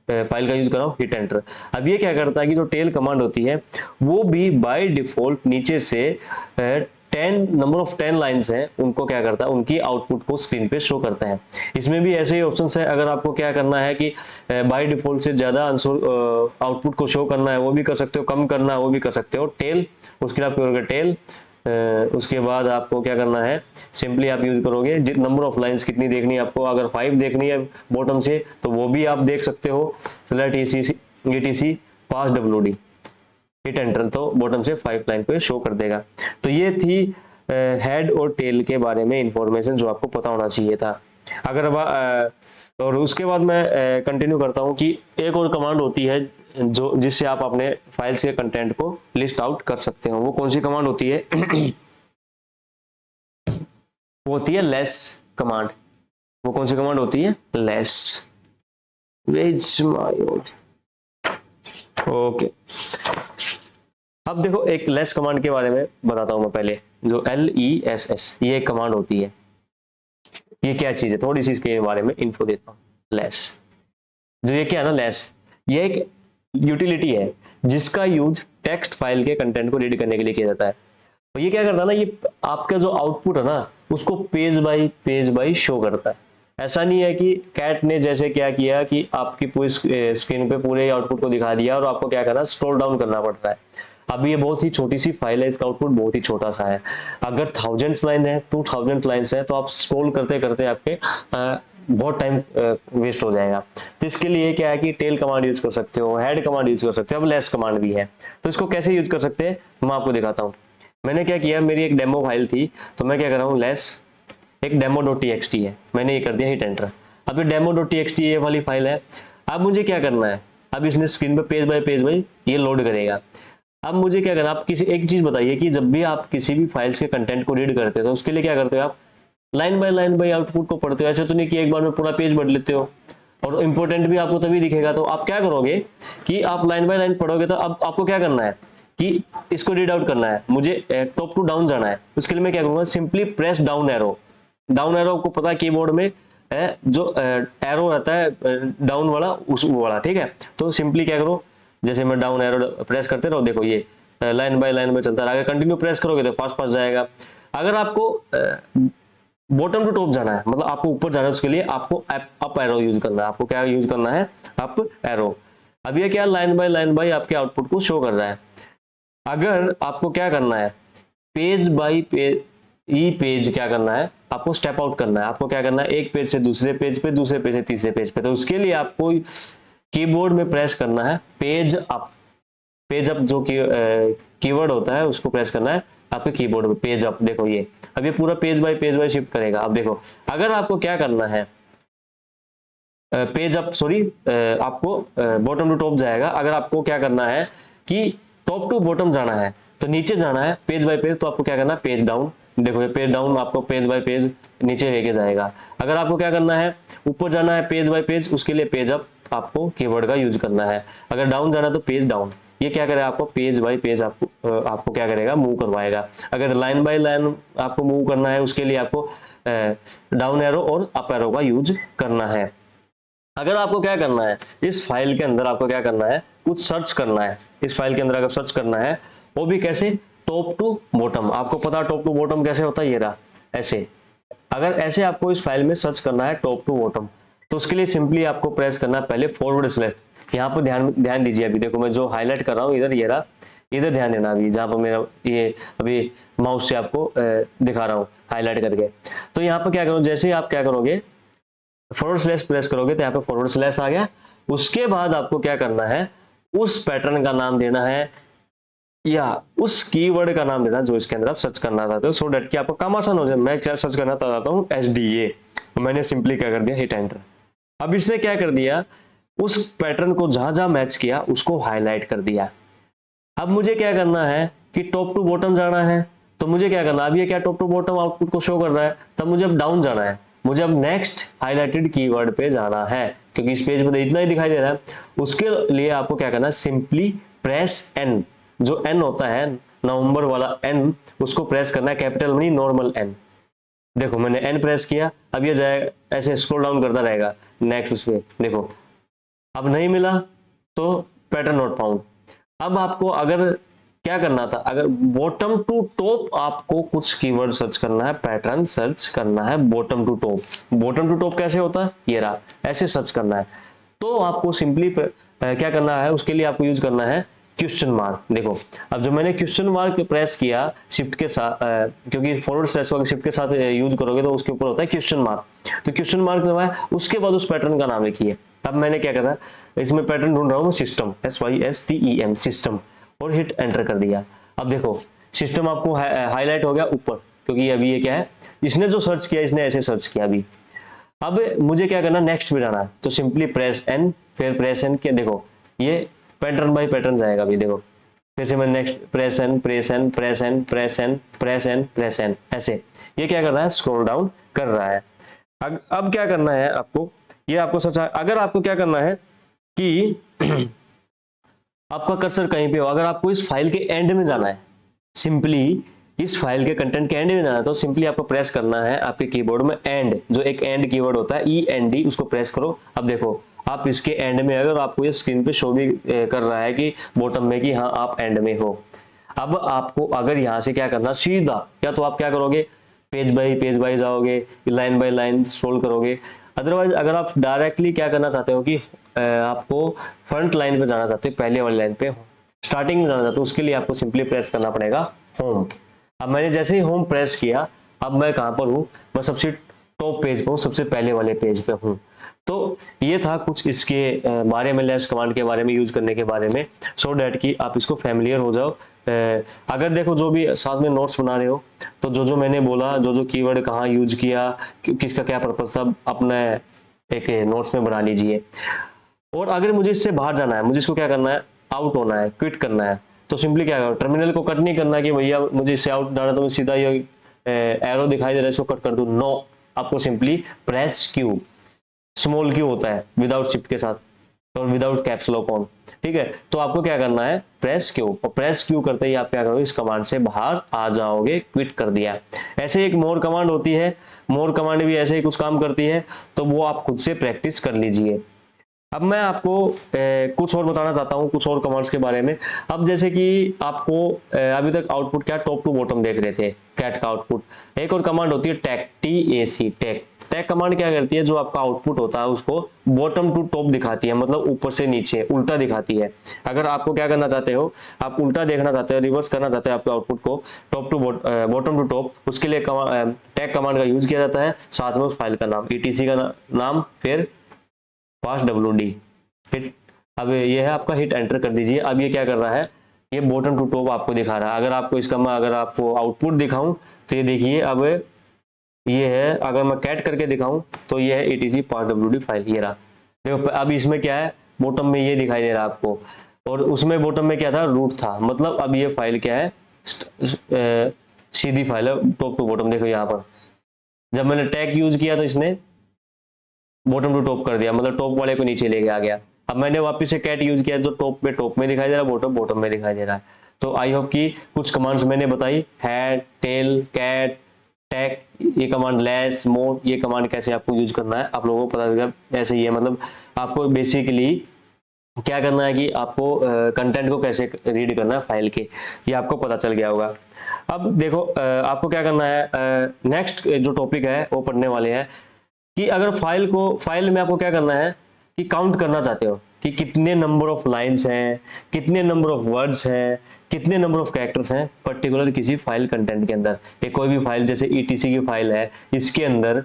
फाइल का यूज कर रहा हूँ, हिट एंटर। अब ये क्या करता है कि जो टेल कमांड होती है वो भी बाय डिफॉल्ट नीचे से 10 नंबर ऑफ 10 लाइंस हैं उनको क्या करता है, उनकी आउटपुट को स्क्रीन पे शो करता है। इसमें भी ऐसे ही ऑप्शंस है, अगर आपको क्या करना है कि बाय डिफॉल्ट से ज्यादा आउटपुट को शो करना है वो भी कर सकते हो, कम करना है वो भी कर सकते हो, टेल, उसके लिए आप करोगे टेल। उसके बाद आपको क्या करना है, सिंपली आप यूज करोगे नंबर ऑफ लाइंस कितनी देखनी है आपको, अगर 5 देखनी है बॉटम से तो वो भी आप देख सकते हो, /etc/passwd, हिट एंटर, तो बॉटम से 5 लाइन पे शो कर देगा। तो ये थी हेड और टेल के बारे में इंफॉर्मेशन जो आपको पता होना चाहिए था। अगर और उसके बाद मैं कंटिन्यू करता हूँ कि एक और कमांड होती है जो जिससे आप अपने फाइल्स के कंटेंट को लिस्ट आउट कर सकते हो। वो कौन सी कमांड होती है? वो होती है लेस कमांड। वो कौन सी कमांड होती है? लेस। वेज माय ओके, अब देखो एक लेस कमांड के बारे में बताता हूं मैं पहले, जो LESS ये एक कमांड होती है। ये क्या चीज है, थोड़ी सी इसके बारे में इन्फो देता हूँ। लेस, जो ये क्या है ना, लेस ये एक यूटिलिटी है जिसका यूज टेक्स्ट फाइल के कंटेंट को रीड करने के लिए किया जाता है। तो ये क्या करता है ना, ये आपका जो आउटपुट है ना उसको पेज बाय शो करता है। ऐसा नहीं है कि कैट ने जैसे क्या किया कि आपकी पूरी स्क्रीन पे पूरे आउटपुट को दिखा दिया और आपको क्या करना, स्क्रॉल डाउन करना पड़ता है। अब ये बहुत ही छोटी सी फाइल है, इसका आउटपुट बहुत ही छोटा सा है। अगर 1000 लाइन है, 2000 लाइन्स है, तो आप स्क्रॉल करते करते आपके बहुत टाइम वेस्ट हो जाएगा। तो इसके लिए क्या है कि टेल कमांड यूज कर सकते हो, हेड कमांड यूज कर सकते हो, अब लेस कमांड भी है। तो इसको कैसे यूज कर सकते हैं मैं आपको दिखाता हूँ। मैंने क्या किया, मेरी एक डेमो फाइल थी, तो मैं क्या कर रहा हूँ, लेस एक demo.txt है, मैंने ये कर दिया हिट एंटर। अब ये demo.txt ये वाली फाइल है। अब मुझे क्या करना है, अब इसने स्क्रीन पे पेज बाय ये लोड करेगा। अब मुझे क्या करना, आप किसी एक चीज बताइए कि जब भी आप किसी भी फाइल्स के कंटेंट को रीड करते हो तो उसके लिए क्या करते हो, आप लाइन बाय आउटपुट को पढ़ते हो। ऐसे तो नहीं कि एक बार में पूरा पेज पढ़ लेते हो, और इंपॉर्टेंट भी आपको तभी दिखेगा। तो आप क्या करोगे कि आप लाइन बाय लाइन पढ़ोगे, तो अब आपको क्या करना है कि इसको रीड आउट करना है, मुझे टॉप टू डाउन जाना है। उसके लिए मैं क्या करूंगा, simply press down arrow. Down arrow को पता है कीबोर्ड में है, जो एरो रहता है डाउन वाला, उस वाला, ठीक है। तो सिंपली क्या करो, जैसे मैं डाउन एरो प्रेस करते रहो, देखो ये लाइन बाय चलता रहा। अगर कंटिन्यू प्रेस करोगे तो फास्ट जाएगा। अगर आपको बॉटम टू टॉप जाना है, मतलब आपको ऊपर जाना है, उसके लिए आपको अप एरो यूज करना है। आपको क्या यूज करना है, अप एरो। अब ये क्या लाइन बाय आपके आउटपुट को शो कर रहा है। अगर आपको क्या करना है, पेज बाय पेज क्या करना है, आपको स्टेप आउट करना है। आपको क्या करना है, एक पेज से दूसरे पेज पे, दूसरे पेज से तीसरे पेज पे। तो उसके लिए आपको कीबोर्ड में प्रेस करना है पेज अप। पेज अप जो कीवर्ड होता है उसको प्रेस करना है आपके कीबोर्ड में, पेज अप। देखो ये अब ये पूरा पेज बाय शिफ्ट करेगा। अब देखो अगर आपको क्या करना है, पेज अप सॉरी आपको बॉटम टू टॉप जाएगा। अगर आपको क्या करना है कि टॉप टू बॉटम जाना है, तो नीचे जाना है पेज बाय पेज, तो आपको क्या करना है, पेज डाउन। देखो ये पेज डाउन आपको पेज बाय पेज नीचे लेके जाएगा। अगर आपको क्या करना है, ऊपर जाना है पेज बाय पेज, उसके लिए पेज अप आपको कीवर्ड का यूज करना है। अगर डाउन जाना है तो पेज डाउन। ये क्या करेगा, आपको पेज बाय पेज आपको क्या करेगा, मूव करवाएगा। अगर लाइन बाय लाइन आपको मूव करना है, उसके लिए आपको डाउन एरो और अप एरो का यूज करना है। अगर आपको क्या करना है, इस फाइल के अंदर आपको क्या करना है, कुछ सर्च करना है। इस फाइल के अंदर अगर सर्च करना है, वो भी कैसे, टॉप टू बॉटम। आपको पता है टॉप टू बॉटम कैसे होता है, ये रहा ऐसे। अगर ऐसे आपको इस फाइल में सर्च करना है टॉप टू बॉटम, तो उसके लिए सिंपली आपको प्रेस करना है पहले फॉरवर्ड/। यहाँ पर ध्यान दीजिए, अभी देखो मैं जो हाईलाइट कर रहा हूँ इधर, ये रहा, इधर ध्यान देना। अभी जहाँ पर मेरा ये अभी माउस से आपको दिखा रहा हूँ हाईलाइट करके। तो यहाँ पर क्या करो, जैसे आप क्या करोगे, फॉरवर्ड/ प्रेस करोगे तो यहाँ पे फॉरवर्ड/ आ गया। उसके बाद आपको क्या करना है, उस पैटर्न का नाम देना है या उस कीवर्ड का नाम देना जो इसके अंदर आप सर्च करना चाहते हो, सो डेट कि आपको काम आसान हो जाए। मैं क्या सर्च करना चाहता हूँ, SDA, मैंने सिंपली क्या कर दिया, हिट एंटर। अब इसने क्या कर दिया, उस पैटर्न को जहां जहां मैच किया उसको हाईलाइट कर दिया। अब मुझे क्या करना है कि टॉप टू बॉटम जाना है, तो मुझे क्या करना है, अब ये क्या टॉप टू बॉटम आउटपुट को शो कर रहा है, तब मुझे अब डाउन जाना है। मुझे अब नेक्स्ट हाईलाइटेड कीवर्ड पे जाना है, क्योंकि इस पेज पे इतना ही दिखाई दे रहा है। उसके लिए आपको क्या करना है, सिंपली प्रेस N। जो N होता है नवंबर वाला N, उसको प्रेस करना है, कैपिटल नहीं नॉर्मल N। देखो मैंने N प्रेस किया, अब ये जाएगा ऐसे स्क्रॉल डाउन करता रहेगा नेक्स्ट उस पे। देखो अब नहीं मिला तो पैटर्न नॉट फाउंड। अब आपको अगर क्या करना था, अगर बॉटम टू टॉप आपको कुछ कीवर्ड सर्च करना है, पैटर्न सर्च करना है bottom to top. Bottom to top कैसे होता है, ये रहा, ऐसे सर्च करना है। तो आपको सिंपली क्या करना है, उसके लिए आपको यूज करना है क्वेश्चन मार्क। देखो अब जब मैंने क्वेश्चन मार्क प्रेस किया शिफ्ट के साथ, क्योंकि फॉरवर्ड/ वाले शिफ्ट के साथ यूज करोगे तो उसके ऊपर होता है क्वेश्चन मार्क। तो क्वेश्चन मार्क दबाया, उसके बाद उस पैटर्न का नाम लिखिए। अब मैंने क्या करा, इसमें पैटर्न ढूंढ रहा हूँ सिस्टम, SYSTEM सिस्टम, और हिट एंटर कर दिया। अब देखो सिस्टम आपको हाईलाइट हो गया ऊपर, क्योंकि अभी ये क्या है, इसने जो सर्च किया इसने ऐसे सर्च किया। अभी अब मुझे क्या करना, नेक्स्ट पे जाना है, तो सिंपली प्रेस N, फिर प्रेस N के, देखो ये पैटर्न बाय पैटर्न जाएगा। अभी देखो फिर से मैं next press N press N press N press N press N press N, ऐसे ये क्या कर रहा है, स्क्रॉल डाउन कर रहा है। अब क्या करना है आपको, ये आपको सच, अगर आपको क्या करना है कि आपका कर्सर कहीं पे हो, अगर आपको इस फाइल के एंड में जाना है, सिंपली इस फाइल के कंटेंट के एंड में जाना है, तो सिंपली आपको प्रेस करना है आपके कीबोर्ड में एंड, जो एक एंड कीवर्ड होता है END, उसको प्रेस करो। अब देखो आप इसके एंड में, अगर आपको ये स्क्रीन पे शो भी कर रहा है कि बॉटम में कि हाँ आप एंड में हो। अब आपको अगर यहाँ से क्या करना सीधा, या तो आप क्या करोगे पेज बाय जाओगे, लाइन बाय लाइन स्क्रॉल करोगे। अदरवाइज अगर आप डायरेक्टली क्या करना चाहते हो कि आपको फ्रंट लाइन पे जाना चाहते हो, पहले वाली लाइन पे स्टार्टिंग में जाना चाहते हो, उसके लिए आपको सिंपली प्रेस करना पड़ेगा होम। अब मैंने जैसे ही होम प्रेस किया, अब मैं कहाँ पर हूँ, मैं सबसे टॉप पेज पे हूँ, सबसे पहले वाले पेज पे हूँ। तो ये था कुछ इसके बारे में, लेस कमांड के बारे में, यूज करने के बारे में, सो डैट कि आप इसको फैमिलियर हो जाओ। अगर देखो जो भी साथ में नोट्स बना रहे हो, तो जो जो मैंने बोला, जो जो कीवर्ड कहाँ यूज किया, किसका क्या पर्पज, सब अपने एक नोट्स में बना लीजिए। और अगर मुझे इससे बाहर जाना है, मुझे इसको क्या करना है, आउट होना है, क्विट करना है, तो सिंपली क्या करो, टर्मिनल को कट नहीं करना कि भैया मुझे इससे आउट जाना, तो सीधा ये एरो दिखाई दे रहा है इसको कट कर दूं, नो। आपको simply press Q, small Q होता है विदाउट शिफ्ट के साथ और विदाउट कैप्स लॉक ऑन, ठीक है। तो आपको क्या करना है, प्रेस क्यू, और प्रेस क्यू करते ही आप क्या करोगे, इस कमांड से बाहर आ जाओगे, क्विट कर दिया। ऐसे एक मोर कमांड होती है, मोर कमांड भी ऐसे ही कुछ काम करती है, तो वो आप खुद से प्रैक्टिस कर लीजिए। अब मैं आपको कुछ और बताना चाहता हूँ, कुछ और कमांड्स के बारे में। अब जैसे कि आपको अभी तक आउटपुट क्या टॉप टू बॉटम देख रहे थे, कैट का आउटपुट। एक और कमांड होती है tag, TAC, tag. Tag command क्या करती है, जो आपका आउटपुट होता है उसको बॉटम टू टॉप दिखाती है, मतलब ऊपर से नीचे उल्टा दिखाती है। अगर आपको क्या करना चाहते हो, आप उल्टा देखना चाहते हो, रिवर्स करना चाहते हो आपके आउटपुट को, top to bottom to top, उसके लिए टैग कमांड का यूज किया जाता है। साथ में उस फाइल का नाम, ETC का नाम, फिर पास WD हिट। अब ये है आपका हिट, एंटर कर दीजिए। अब ये क्या कर रहा है, ये बॉटम टू टॉप आपको दिखा रहा है। अगर आपको इसका मैं अगर आपको आउटपुट दिखाऊं, तो ये देखिए, अब ये है, अगर मैं कैट करके दिखाऊं तो ये है ETC पास WD फाइल, ये रहा। देखो अब इसमें क्या है, बॉटम में ये दिखाई दे रहा है आपको, और उसमें बॉटम में क्या था, रूट था। मतलब अब ये फाइल क्या है, सीधी फाइल है, टॉप टू बॉटम। देखो यहाँ पर जब मैंने टैग यूज किया तो इसने बॉटम टू टॉप कर दिया, मतलब टॉप वाले को नीचे लेके आ गया। अब मैंने वापस से कैट यूज किया तो टॉप पे टॉप में दिखाई दे रहा है, बॉटम बॉटम में दिखाई दे रहा है। तो आई होप कि कुछ कमांड्स मैंने बताई, हेड, टेल, कैट, टैग, ये कमांड, लेस, मोर, ये कमांड कैसे आपको यूज करना है आप लोगों को पता चलेगा। ऐसे ही है, मतलब आपको बेसिकली क्या करना है कि आपको कंटेंट को कैसे रीड करना है फाइल के, ये आपको पता चल गया होगा। अब देखो आपको क्या करना है, नेक्स्ट जो टॉपिक है वो पढ़ने वाले हैं कि अगर फाइल में आपको क्या करना है कि काउंट करना चाहते हो कि कितने नंबर ऑफ लाइंस हैं, कितने नंबर ऑफ वर्ड्स हैं, कितने नंबर ऑफ कैरेक्टर्स हैं पर्टिकुलर किसी फाइल कंटेंट के अंदर। ये कोई भी फाइल जैसे ETC की फाइल है, इसके अंदर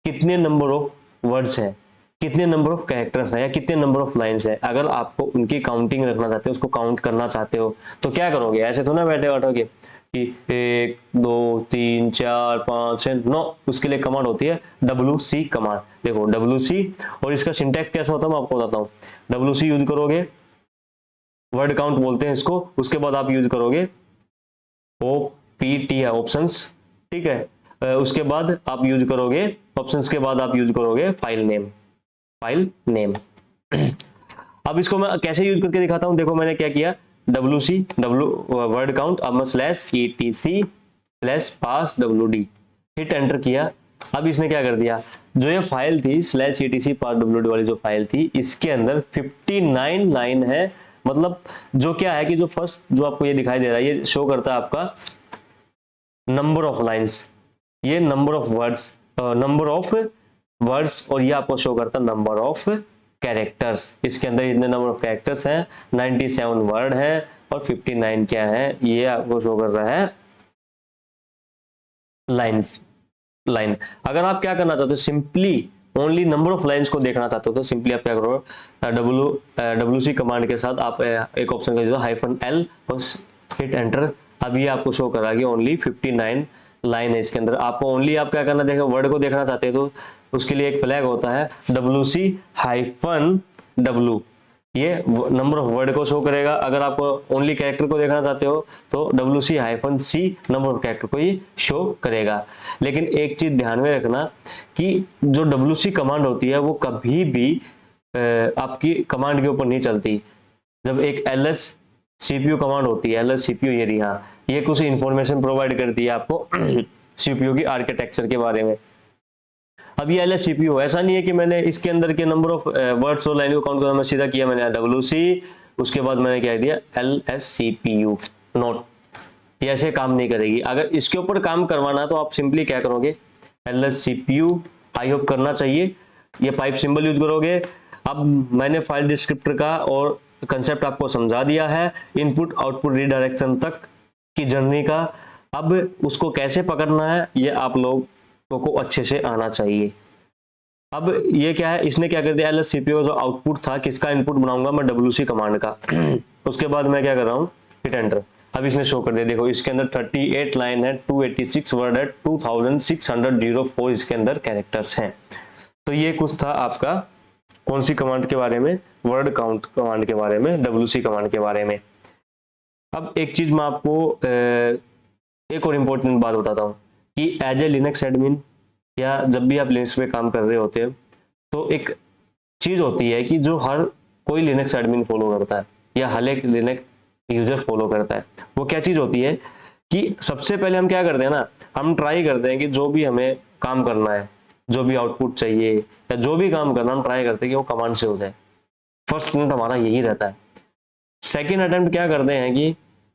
कितने नंबर ऑफ वर्ड्स हैं, कितने नंबर ऑफ कैरेक्टर्स हैं, या कितने नंबर ऑफ लाइंस है। अगर आपको उनकी काउंटिंग रखना चाहते हो, उसको काउंट करना चाहते हो, तो क्या करोगे, ऐसे तो ना बैठे बैठोगे कि 1 2 3 4 5 6 9, उसके लिए कमांड होती है WC कमांड। देखो WC, और इसका सिंटैक्स कैसा होता है मैं आपको बताता हूँ। WC यूज करोगे, वर्ड काउंट बोलते हैं इसको, उसके बाद आप यूज करोगे OPT है, ऑप्शंस, ठीक है। उसके बाद आप यूज करोगे ऑप्शंस के बाद आप यूज करोगे फाइल नेम। अब इसको मैं कैसे यूज करके दिखाता हूं। देखो मैंने क्या किया, WC वर्ड काउंट, अब मैं /ETC /pass WD hit enter किया। अब इसने क्या कर दिया, जो ये फाइल थी /ETC pass WD वाली जो फाइल थी, इसके अंदर 59 लाइन है। मतलब जो क्या है कि जो फर्स्ट जो आपको ये दिखाई दे रहा है, ये शो करता है आपका नंबर ऑफ लाइंस, ये नंबर ऑफ वर्ड्स, और ये आपको शो करता है नंबर ऑफ कैरेक्टर्स। इसके अंदर इतने नंबर ऑफ कैरेक्टर्स हैं, 97 वर्ड है, और 59 क्या है, ये आपको शो कर रहा है लाइन। अगर आप क्या करना चाहते हो, simply only number of lines को देखना चाहते हो, तो सिंपली आप क्या करो, WC कमांड के साथ आप एक ऑप्शन का -L और हिट एंटर। अब ये आपको शो करा कि ओनली 59 लाइन है इसके अंदर। आपको ओनली आप क्या करना, देखो वर्ड को देखना चाहते हो तो उसके लिए एक फ्लैग होता है WC-W, ये नंबर ऑफ वर्ड को शो करेगा। अगर आप ओनली कैरेक्टर को देखना चाहते हो तो WC-C नंबर ऑफ कैरेक्टर को ये शो करेगा। लेकिन एक चीज ध्यान में रखना कि जो WC कमांड होती है वो कभी भी आपकी कमांड के ऊपर नहीं चलती। जब एक ls CPU कमांड होती है, ls CPU ये रही, हाँ, ये कुछ इंफॉर्मेशन प्रोवाइड करती है आपको CPU की आर्किटेक्चर के बारे में। अब ये ls CPU ऐसा नहीं है कि मैंने इसके अंदर के नंबर ऑफ वर्ड्स और लाइन को काउंट करना, मैं सीधा किया मैंने WC, उसके बाद मैंने क्या दिया ls CPU नोट। ये ऐसे काम नहीं करेगी। अगर इसके ऊपर काम करवाना तो आप सिंपली क्या करोगे, ls CPU, आई होप करना चाहिए, ये पाइप सिंबल यूज करोगे। अब मैंने फाइल डिस्क्रिप्टर का और कंसेप्ट आपको समझा दिया है, इनपुट आउटपुट रीडायरेक्शन तक की जर्नी का। अब उसको कैसे पकड़ना है ये आप लोगों को अच्छे से आना चाहिए। अब ये क्या है, इसने क्या कर दिया, ls CPU जो आउटपुट था किसका इनपुट बनाऊंगा मैं, WC कमांड का। उसके बाद मैं क्या कर रहा हूँ, हिट एंटर। अब इसने शो कर दिया, देखो इसके अंदर 38 लाइन है, 286 वर्ड है, 2604 इसके अंदर कैरेक्टर्स हैं। तो ये कुछ था आपका कौन सी कमांड के बारे में, वर्ड काउंट कमांड के बारे में, WC कमांड के बारे में। अब एक चीज मैं आपको एक और इम्पोर्टेंट बात बताता हूँ कि एज ए लिनक्स एडमिन या जब भी आप लिनक्स पे काम कर रहे होते हैं तो एक चीज होती है कि जो हर कोई लिनक्स एडमिन फॉलो करता है या हर एक लिनक्स यूजर फॉलो करता है। वो क्या चीज होती है कि सबसे पहले हम क्या करते हैं ना, हम ट्राई करते हैं कि जो भी हमें काम करना है, जो भी आउटपुट चाहिए या जो भी काम करना, हम ट्राई करते हैं कि वो कमांड से हो जाए। फर्स्ट अटेम्प्ट हमारा यही रहता है। सेकेंड अटेम्प्ट क्या करते हैं कि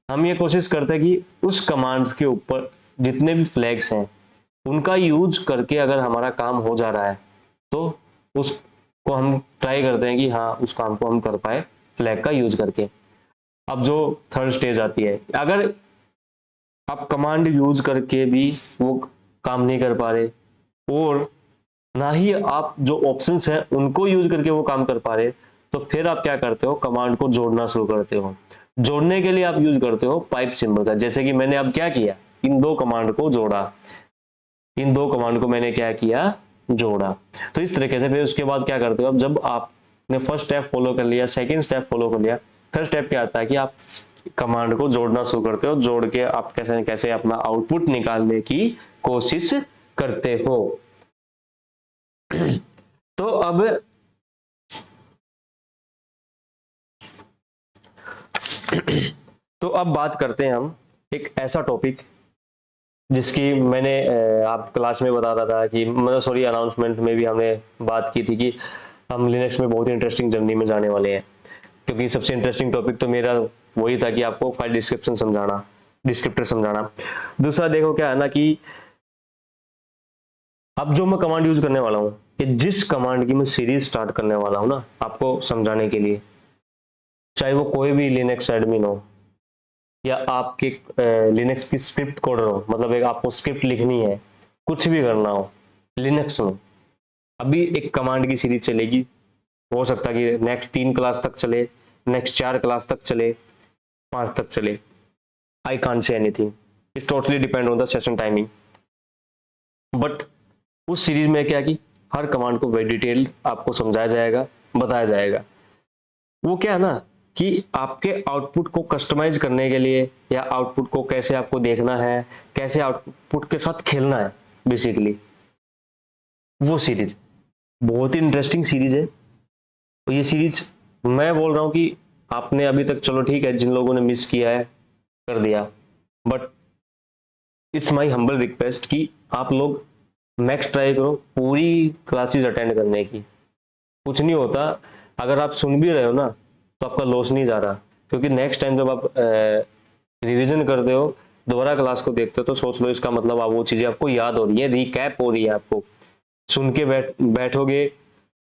हम ये कोशिश करते हैं कि उस कमांड्स के ऊपर जितने भी फ्लैग्स हैं उनका यूज करके अगर हमारा काम हो जा रहा है तो उसको हम ट्राई करते हैं कि हाँ उस काम को हम कर पाए फ्लैग का यूज करके। अब जो थर्ड स्टेज आती है, अगर आप कमांड यूज करके भी वो काम नहीं कर पा रहे और ना ही आप जो ऑप्शंस हैं उनको यूज करके वो काम कर पा रहे, तो फिर आप क्या करते हो, कमांड को जोड़ना शुरू करते हो। जोड़ने के लिए आप यूज करते हो पाइप सिंबल का। जैसे कि मैंने अब क्या किया, इन दो कमांड को जोड़ा, इन दो कमांड को मैंने क्या किया, जोड़ा। तो इस तरीके से फिर उसके बाद क्या करते हो, अब जब आपने फर्स्ट स्टेप फॉलो कर लिया, सेकंड स्टेप फॉलो कर लिया, थर्ड स्टेप क्या आता है कि आप कमांड को जोड़ना शुरू करते हो। जोड़ के आप कैसे कैसे अपना आउटपुट निकालने की कोशिश करते हो। तो अब बात करते हैं हम एक ऐसा टॉपिक जिसकी मैंने आप क्लास में बता रहा था कि मतलब सॉरी अनाउंसमेंट में भी हमने बात की थी कि हम लिनक्स में बहुत इंटरेस्टिंग जर्नी में जाने वाले हैं। क्योंकि सबसे इंटरेस्टिंग टॉपिक तो मेरा वही था कि आपको फाइल डिस्क्रिप्शन समझाना, डिस्क्रिप्टर समझाना। दूसरा देखो क्या है ना कि अब जो मैं कमांड यूज करने वाला हूँ, कि जिस कमांड की मैं सीरीज स्टार्ट करने वाला हूँ ना आपको समझाने के लिए, चाहे वो कोई भी लिनक्स एडमिन हो या आपके लिनक्स की स्क्रिप्ट कोडर हो, मतलब एक आपको स्क्रिप्ट लिखनी है, कुछ भी करना हो लिनक्स में, अभी एक कमांड की सीरीज चलेगी। हो सकता है कि नेक्स्ट 3 क्लास तक चले, नेक्स्ट 4 क्लास तक चले, 5 तक चले, आई can't say anything, it totally depend on the session timing. But उस सीरीज में क्या कि हर कमांड को वेरी डिटेल्ड आपको समझाया जाएगा, बताया जाएगा। वो क्या है ना कि आपके आउटपुट को कस्टमाइज करने के लिए या आउटपुट को कैसे आपको देखना है, कैसे आउटपुट के साथ खेलना है, बेसिकली वो सीरीज बहुत ही इंटरेस्टिंग सीरीज है। तो ये सीरीज मैं बोल रहा हूँ कि आपने अभी तक, चलो ठीक है, जिन लोगों ने मिस किया है कर दिया, but it's my humble request कि आप लोग मैक्स ट्राई करो पूरी क्लासेस अटेंड करने की। कुछ नहीं होता, अगर आप सुन भी रहे हो ना तो आपका लॉस नहीं जा रहा, क्योंकि नेक्स्ट टाइम जब आप रिवीजन करते हो, दोबारा क्लास को देखते हो, तो सोच लो इसका मतलब आप वो चीजें आपको याद हो रही है, रिकैप हो रही है। आपको सुन के बैठोगे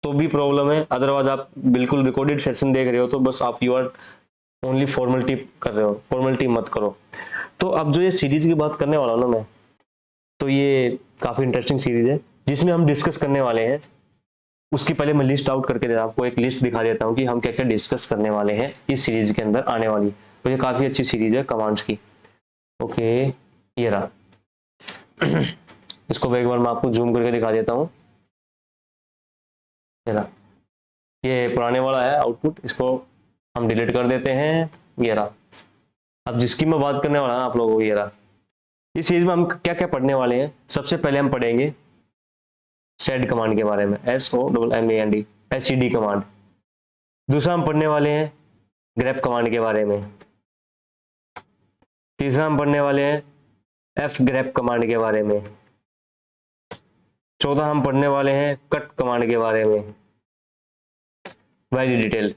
तो भी प्रॉब्लम है, अदरवाइज आप बिल्कुल रिकॉर्डेड सेशन देख रहे हो तो बस आप यू आर ओनली फॉर्मेलिटी कर रहे हो, फॉर्मेलिटी मत करो। तो अब जो ये सीरीज की बात करने वाला हूँ ना मैं, तो ये काफी इंटरेस्टिंग सीरीज है जिसमें हम डिस्कस करने वाले हैं। उसकी पहले मैं लिस्ट आउट करके आपको एक लिस्ट दिखा देता हूँ कि हम क्या क्या डिस्कस करने वाले हैं इस सीरीज के अंदर आने वाली। तो ये काफी अच्छी सीरीज है कमांड्स की। ओके, ये रहा। इसको एक बार मैं आपको जूम करके दिखा देता हूँ। ये पुराने वाला है आउटपुट, इसको हम डिलीट कर देते हैं। ये रहा। अब जिसकी मैं बात करने वाला हूँ आप लोगों को, ये रहा। इस सीरीज में हम क्या क्या पढ़ने वाले हैं, सबसे पहले हम पढ़ेंगे सेड कमांड के बारे में, SOMMAND, SED कमांड। दूसरा हम पढ़ने वाले हैं ग्रेप कमांड के बारे में। तीसरा हम पढ़ने वाले हैं एफ ग्रेप कमांड के बारे में। चौथा हम पढ़ने वाले हैं कट कमांड के बारे में, वेरी डिटेल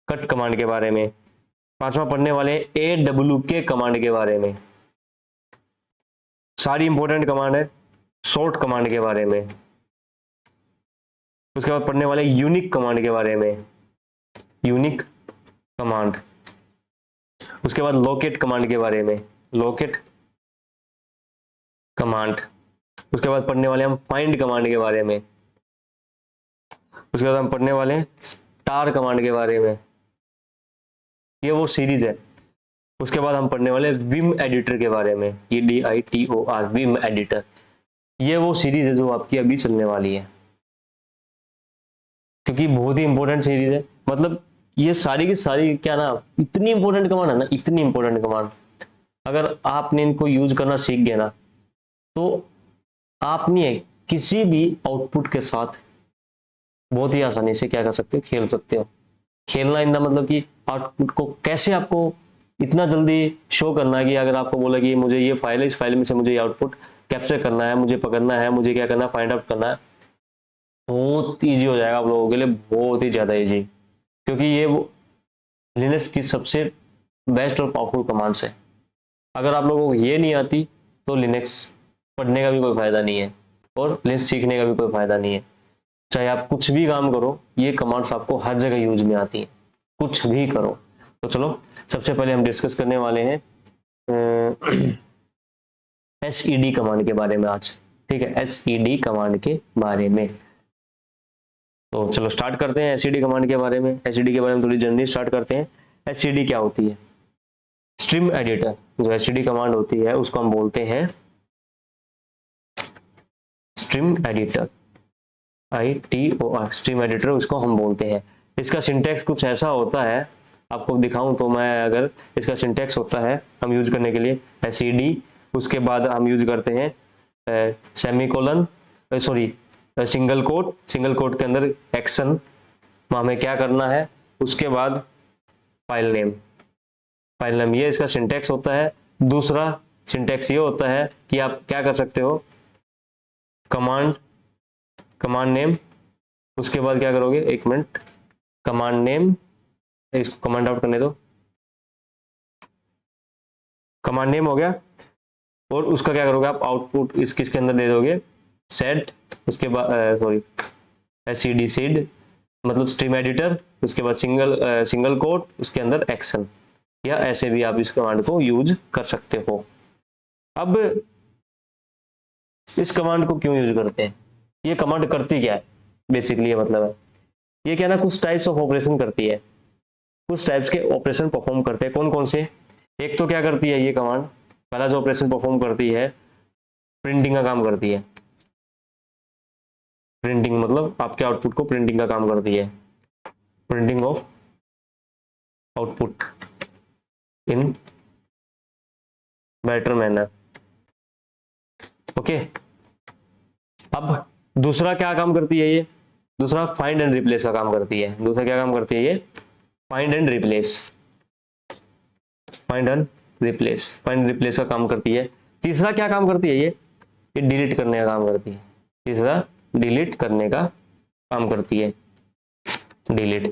कट कमांड के बारे में। पांचवा पढ़ने वाले हैं AWK कमांड के बारे में, सारी इंपॉर्टेंट कमांड है। शॉर्ट कमांड के बारे में। उसके बाद पढ़ने वाले यूनिक कमांड के बारे में, यूनिक कमांड। उसके बाद लोकेट कमांड के बारे में, लोकेट कमांड। उसके बाद पढ़ने वाले हम फाइंड कमांड के बारे में। उसके बाद हम पढ़ने वाले हैं टार कमांड के बारे में, ये वो सीरीज है। उसके बाद हम पढ़ने वाले विम एडिटर के बारे में, ये DITOR विम एडिटर, ये वो सीरीज है जो आपकी अभी चलने वाली है, क्योंकि बहुत ही इंपॉर्टेंट सीरीज है। मतलब ये सारी की सारी क्या ना, इतनी इंपॉर्टेंट कमांड है ना, इतनी इंपॉर्टेंट कमांड, अगर आपने इनको यूज करना सीख गए ना, तो आपने किसी भी आउटपुट के साथ बहुत ही आसानी से क्या कर सकते हो, खेल सकते हो। खेलना इन द मतलब कि आउटपुट को कैसे आपको इतना जल्दी शो करना है कि अगर आपको बोला कि मुझे ये फाइल है, इस फाइल में से मुझे ये आउटपुट कैप्चर करना है, मुझे पकड़ना है, मुझे क्या करना है, फाइंड आउट करना है, बहुत ईजी हो जाएगा आप लोगों के लिए, बहुत ही ज़्यादा ईजी। क्योंकि ये वो लिनक्स की सबसे बेस्ट और पावरफुल कमांड्स है। अगर आप लोगों को ये नहीं आती तो लिनक्स पढ़ने का भी कोई फायदा नहीं है और लिनक्स सीखने का भी कोई फायदा नहीं है। चाहे आप कुछ भी काम करो, ये कमांड्स आपको हर जगह यूज में आती हैं, कुछ भी करो। तो चलो सबसे पहले हम डिस्कस करने वाले हैं SED कमांड के बारे में आज, ठीक है, SED कमांड के बारे में। तो चलो स्टार्ट करते हैं SED कमांड के बारे में। SED के बारे में थोड़ी जर्नी स्टार्ट करते हैं। SED क्या होती है? स्ट्रीम एडिटर, जो SED कमांड होती है उसको हम बोलते हैं stream editor, ITOR, stream editor उसको हम बोलते हैं। इसका सिंटैक्स कुछ ऐसा होता है, आपको दिखाऊं तो मैं, अगर इसका सिंटैक्स होता है हम यूज करने के लिए SED, उसके बाद हम यूज करते हैं semicolon, sorry single quote, single quote के अंदर एक्शन, हमें क्या करना है, उसके बाद फाइल नेम, फाइल नेम, ये इसका सिंटैक्स होता है। दूसरा सिंटैक्स ये होता है कि आप क्या कर सकते हो, कमांड, कमांड नेम, उसके बाद क्या करोगे, एक मिनट, कमांड नेम, इसको कमांड आउट करने दो, कमांड नेम हो गया, और उसका क्या करोगे आप, आउटपुट इस किसके अंदर दे दोगे, सेट, उसके बाद सॉरी SED सीड मतलब स्ट्रीम एडिटर, उसके बाद सिंगल कोट, उसके अंदर एक्शन, या ऐसे भी आप इस कमांड को यूज कर सकते हो। अब इस कमांड को क्यों यूज करते हैं, ये कमांड करती क्या है, बेसिकली ये मतलब है, ये क्या ना कुछ टाइप्स ऑफ ऑपरेशन करती है, कुछ टाइप्स के ऑपरेशन परफॉर्म करते हैं। कौन कौन से? एक तो क्या करती है ये कमांड, पहला जो ऑपरेशन परफॉर्म करती है, प्रिंटिंग का काम करती है। प्रिंटिंग मतलब आपके आउटपुट को प्रिंटिंग का काम करती है, printing of output in better manner, okay. अब दूसरा क्या काम करती है ये, दूसरा फाइंड एंड रिप्लेस का काम करती है। दूसरा क्या काम करती है ये, find and replace, find and replace, find replace का काम करती है। तीसरा क्या काम करती है ये डिलीट करने का काम करती है। तीसरा डिलीट करने का काम करती है, डिलीट।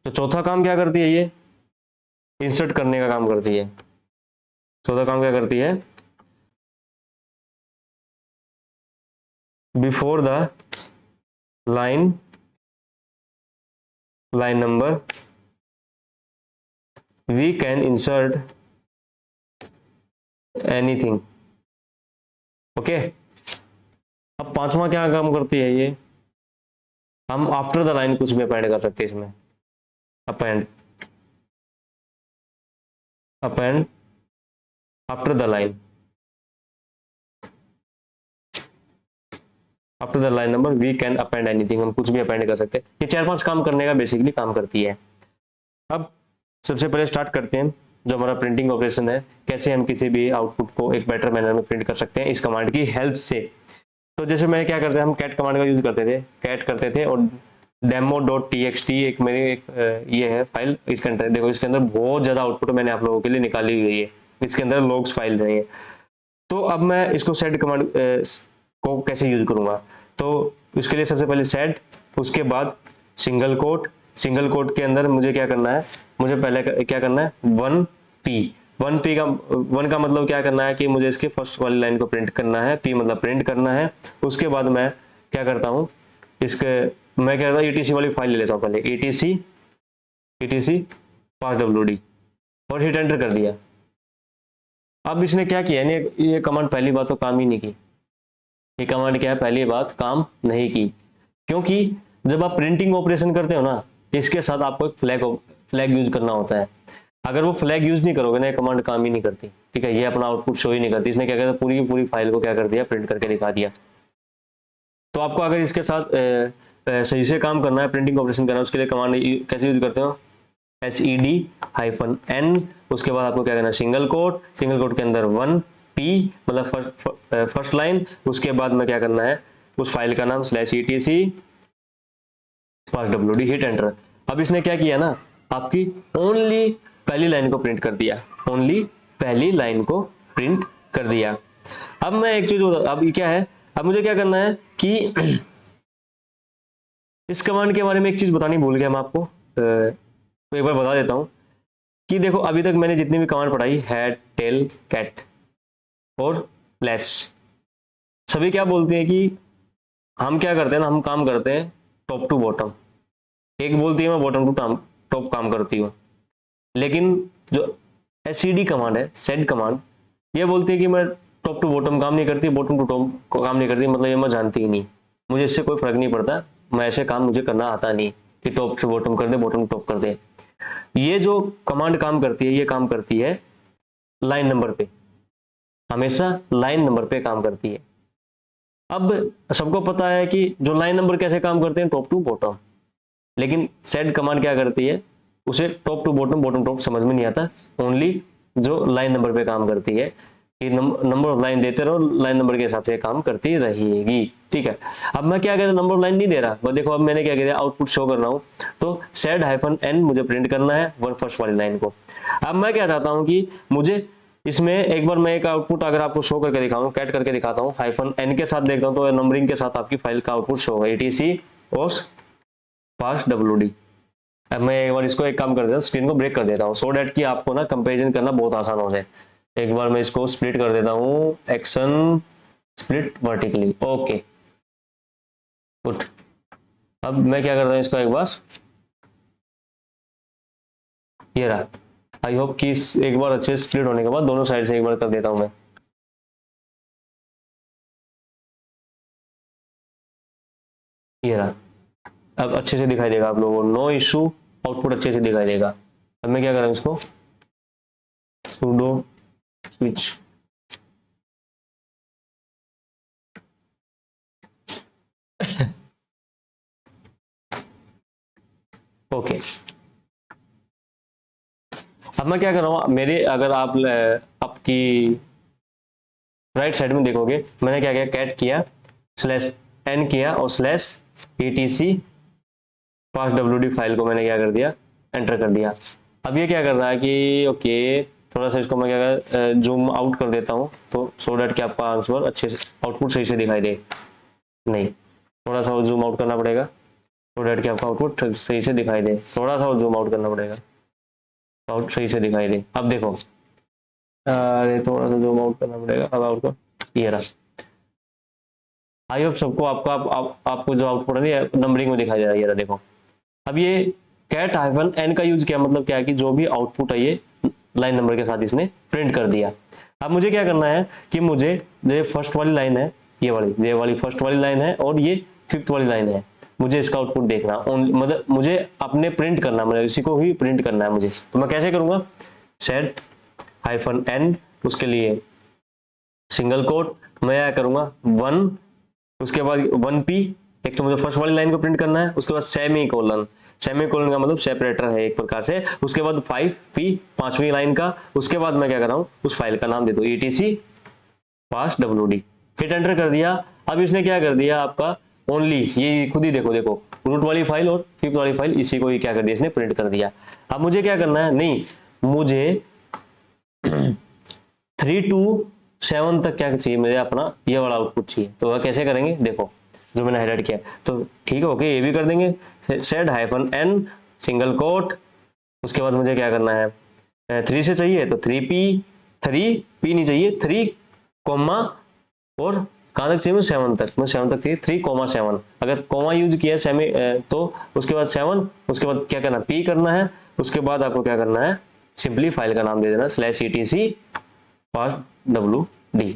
तो चौथा काम क्या करती है ये, इंसर्ट करने का काम करती है। चौथा काम क्या करती है, before the line number we can insert anything, okay. अब पांचवा क्या काम करती है ये, हम आफ्टर द लाइन कुछ भी अपेंड कर सकते हैं इसमें, append, append after the line, after the line number we can append anything, हम कुछ भी अपेंड कर सकते हैं। ये 4-5 काम करने का बेसिकली काम करती है। अब सबसे पहले स्टार्ट करते हैं जो हमारा प्रिंटिंग ऑपरेशन है, कैसे हम किसी भी आउटपुट को एक बेटर मैनर में प्रिंट कर सकते हैं इस कमांड की हेल्प से। तो जैसे मैं क्या करते हैं, हम कैट कमांड का यूज करते थे, कैट करते थे और demo.txt एक मेरी ये है फाइल। इसके अंदर देखो, इसके अंदर बहुत ज़्यादा आउटपुट मैंने आप लोगों के लिए निकाली हुई है। इसके अंदर लॉग्स फाइल्स हैं ये। तो अब मैं इसको सेड कमांड को कैसे यूज करूंगा, तो इसके लिए सबसे पहले सेड, उसके बाद सिंगल कोट। सिंगल कोट के अंदर मुझे क्या करना है, मुझे पहले क्या करना है 1p। 1p का 1 का मतलब क्या करना है कि मुझे इसके फर्स्ट वाली लाइन को प्रिंट करना है, p मतलब प्रिंट करना है। उसके बाद मैं क्या करता हूँ, इसके मैं क्या करता हूँ etc वाली फाइल ले लेता हूँ पहले, etc parswd और हिट एंटर कर दिया। अब इसने क्या किया, ये कमांड पहली बात तो काम ही नहीं की। ये कमांड क्या है, पहली बात काम नहीं की, क्योंकि जब आप प्रिंटिंग ऑपरेशन करते हो ना, इसके साथ आपको एक फ्लैग यूज करना होता है। अगर वो फ्लैग यूज नहीं करोगे ना, ये कमांड काम ही नहीं करती। ठीक है, ये अपना आउटपुट शो ही नहीं करती। इसने क्या किया, पूरी की पूरी फाइल को क्या कर दिया, प्रिंट करके दिखा दिया। तो आपको अगर इसके साथ सही से काम करना है, प्रिंटिंग ऑपरेशन करना है, उसके लिए कमांड कैसे यूज करते हो, sed-n, उसके बाद आपको क्या करना है, सिंगल कोट के अंदर 1p मतलब फर्स्ट लाइन। उसके बाद में क्या करना है, उस फाइल का नाम /etc parswd, हिट एंटर। अब इसने क्या किया ना, आपकी ओनली पहली लाइन को प्रिंट कर दिया, ओनली पहली लाइन को प्रिंट कर दिया। अब मैं एक चीज, अब ये क्या है, अब मुझे क्या करना है कि इस कमांड के बारे में एक चीज बतानी भूल गया मैं आपको, तो एक बार बता देता हूं कि देखो, अभी तक मैंने जितनी भी कमांड पढ़ाई, हेड, टेल, कैट और लेस, सभी क्या बोलते हैं कि हम क्या करते हैं ना, हम काम करते हैं टॉप टू बॉटम। एक बोलती है मैं बॉटम टू टॉप काम करती हूँ, लेकिन जो एससीडी कमांड है, सेड कमांड, ये बोलती है कि मैं टॉप टू बॉटम काम नहीं करती, बॉटम टू टॉप काम नहीं करती। मतलब ये मैं जानती ही नहीं, मुझे इससे कोई फर्क नहीं पड़ता, मैं ऐसे काम मुझे करना आता नहीं कि टॉप से बॉटम कर दे, बॉटम टू टॉप कर दे। ये जो कमांड काम करती है, ये काम करती है लाइन नंबर पे, हमेशा लाइन नंबर पे काम करती है। अब सबको पता है कि जो लाइन नंबर कैसे काम करते हैं, टॉप टू बॉटम, लेकिन सेड कमांड क्या करती है, उसे top to bottom, bottom top समझ में नहीं आता, ओनली जो लाइन नंबर पे काम करती है कि नंबर ऑफ लाइन देते रहो, लाइन नंबर के हिसाब से काम करती रहेगी। ठीक है, अब मैं क्या कहता हूँ, नंबर ऑफ लाइन नहीं दे रहा, बस देखो अब मैंने क्या किया, आउटपुट शो कर रहा हूँ, तो सेड-n मुझे प्रिंट करना है फर्स्ट वाली लाइन को। अब मैं क्या चाहता हूँ कि मुझे इसमें एक बार मैं एक आउटपुट अगर आपको शो करके दिखाऊं, कैट करके दिखाता हूँ, -n के साथ देखता हूँ, तो नंबरिंग के साथ आपकी फाइल का आउटपुट शो होगा, etc parswd। अब मैं एक बार इसको एक काम कर देता हूँ, स्क्रीन को ब्रेक कर देता हूँ, सो डैट कि आपको ना कंपेरिजन करना बहुत आसान हो जाए। एक बार मैं इसको स्प्लिट कर देता हूँ, action split vertically, okay good. अब मैं क्या करता हूँ, इसको एक बार, ये रहा। आई होप कि एक बार अच्छे स्प्लिट होने के बाद दोनों साइड से एक बार कर देता हूँ मैं, ये रहा। अब अच्छे से दिखाई देगा आप लोगों को, नो इशू, आउटपुट अच्छे से दिखाई देगा। अब मैं क्या कर रहा हूँ, इसको sudo switch ओके। अब मैं क्या कर रहा हूँ, मेरे अगर आप आपकी राइट साइड में देखोगे, मैंने क्या किया, कैट किया, /n किया और /etc parswd फाइल को मैंने क्या कर दिया, एंटर कर दिया। अब ये क्या कर रहा है कि ओके, थोड़ा सा इसको मैं क्या जूम आउट कर देता हूँ, तो सो डैट कि आपका आंसर अच्छे से, आउटपुट सही से दिखाई दे। नहीं, थोड़ा सा जूम आउट करना पड़ेगा, सो डैट कि आपका आउटपुट सही से दिखाई दे। थोड़ा सा जूम आउट करना पड़ेगा, आउट सही से दिखाई दे। अब देखो, अरे थोड़ा सा जूम आउट करना पड़ेगा, अब आउट कर, ये रहा। आई होप सबको आपको जो आउटपुट है नंबरिंग में दिखाई दे रहा है, ये रहा देखो। अब ये कैट-n का यूज किया, मतलब क्या है कि जो भी आउटपुट है ये लाइन नंबर के साथ इसने प्रिंट कर दिया। अब मुझे क्या करना है कि मुझे जो फर्स्ट वाली लाइन है, ये वाली फर्स्ट वाली लाइन है और ये 5th वाली लाइन है, मुझे इसका आउटपुट देखना, मतलब मुझे अपने प्रिंट करना, मतलब इसी को ही प्रिंट करना है मुझे। तो मैं कैसे करूंगा, सेड-n, उसके लिए सिंगल कोट, मैं क्या करूंगा 1, उसके बाद 1p, एक तो मुझे फर्स्ट वाली लाइन को प्रिंट करना है, उसके बाद सेमीकोलन का मतलब सेपरेटर है एक प्रकार से, उसके बाद 5p 5वीं लाइन का, उसके बाद मैं क्या कर रहा हूँ, उस फाइल का नाम दे दो etc parswd, हिट एंटर कर दिया। अब इसने क्या कर दिया, आपका ओनली, ये खुद ही देखो रूट वाली फाइल और फिफ्थ वाली फाइल इसी को ही क्या कर दिया इसने प्रिंट कर दिया। अब मुझे क्या करना है, नहीं मुझे 3 to 7 तक क्या चाहिए मुझे, अपना ये वाला आउटपुट चाहिए। तो वह कैसे करेंगे, देखो जो मैंने हाईलाइट किया। तो ठीक है, ओके, ये भी कर देंगे, सेड -n सिंगल कोट, उसके बाद मुझे क्या करना है, 3 से चाहिए तो 3p नहीं चाहिए, 3 कॉमा और कहाँ तक चाहिए मुझे, 7 तक, मुझे 7 तक चाहिए, 3,7। अगर कॉमा यूज किया सेमी तो उसके बाद 7, उसके बाद क्या करना, p करना है, उसके बाद आपको क्या करना है, सिंपली फाइल का नाम दे देना /etc /wd,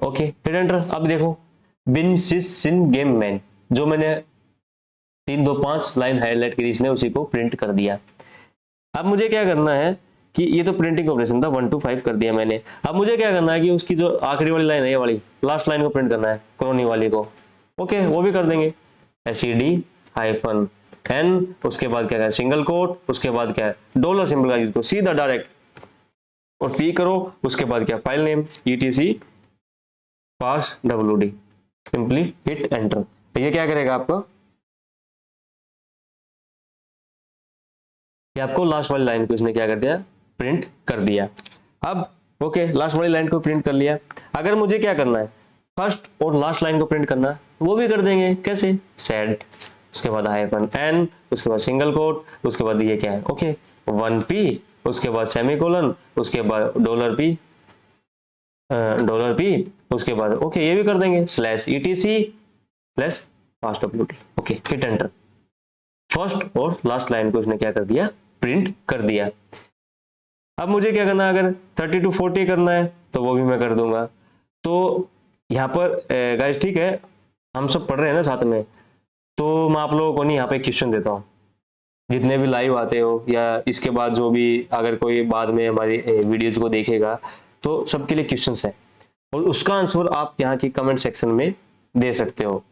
okay, hit enter. अब देखो बिन सिस सिन गेम मैन, जो मैंने 3 2 5 लाइन हाईलाइट की इसने उसी को प्रिंट कर दिया। अब मुझे क्या करना है कि ये तो प्रिंटिंग ऑपरेशन था, 1 to 5 कर दिया मैंने। अब मुझे क्या करना है कि उसकी जो आखिरी वाली लाइन है, ये वाली लास्ट लाइन को प्रिंट करना है, कॉलोनी वाली को, ओके, वो भी कर देंगे, -n, उसके बाद क्या है सिंगल कोट, उसके बाद क्या है डॉलर सिंबल का यूज करो सीधा डायरेक्ट, और p करो, उसके बाद क्या file name etc /wd, simply hit enter. ये क्या करेगा आपको, ये आपको लास्ट वाली लाइन को इसने क्या कर दिया, प्रिंट कर दिया। अब ओके, लास्ट वाली लाइन को प्रिंट कर लिया। अगर मुझे क्या करना है, फर्स्ट और लास्ट लाइन को प्रिंट करना है, वो भी कर देंगे, कैसे, सेड, उसके बाद -n, उसके बाद सिंगल कोट, उसके बाद ये क्या है, ओके, 1p, उसके बाद सेमीकोलन, उसके बाद $p, उसके बाद ओके, ये भी कर देंगे /etc /wd, okay, hit enter. First और लास्ट लाइन को इसने क्या कर दिया, प्रिंट कर दिया। अब मुझे क्या करना है, अगर 30 to 40 करना है तो वो भी मैं कर दूंगा। तो यहाँ पर गाइस ठीक है, हम सब पढ़ रहे हैं ना साथ में, तो मैं आप लोगों को नहीं यहाँ पे क्वेश्चन देता हूँ, जितने भी लाइव आते हो या इसके बाद जो भी अगर कोई बाद में हमारी वीडियोज को देखेगा, तो सबके लिए क्वेश्चंस है और उसका आंसर आप यहाँ की कमेंट सेक्शन में दे सकते हो।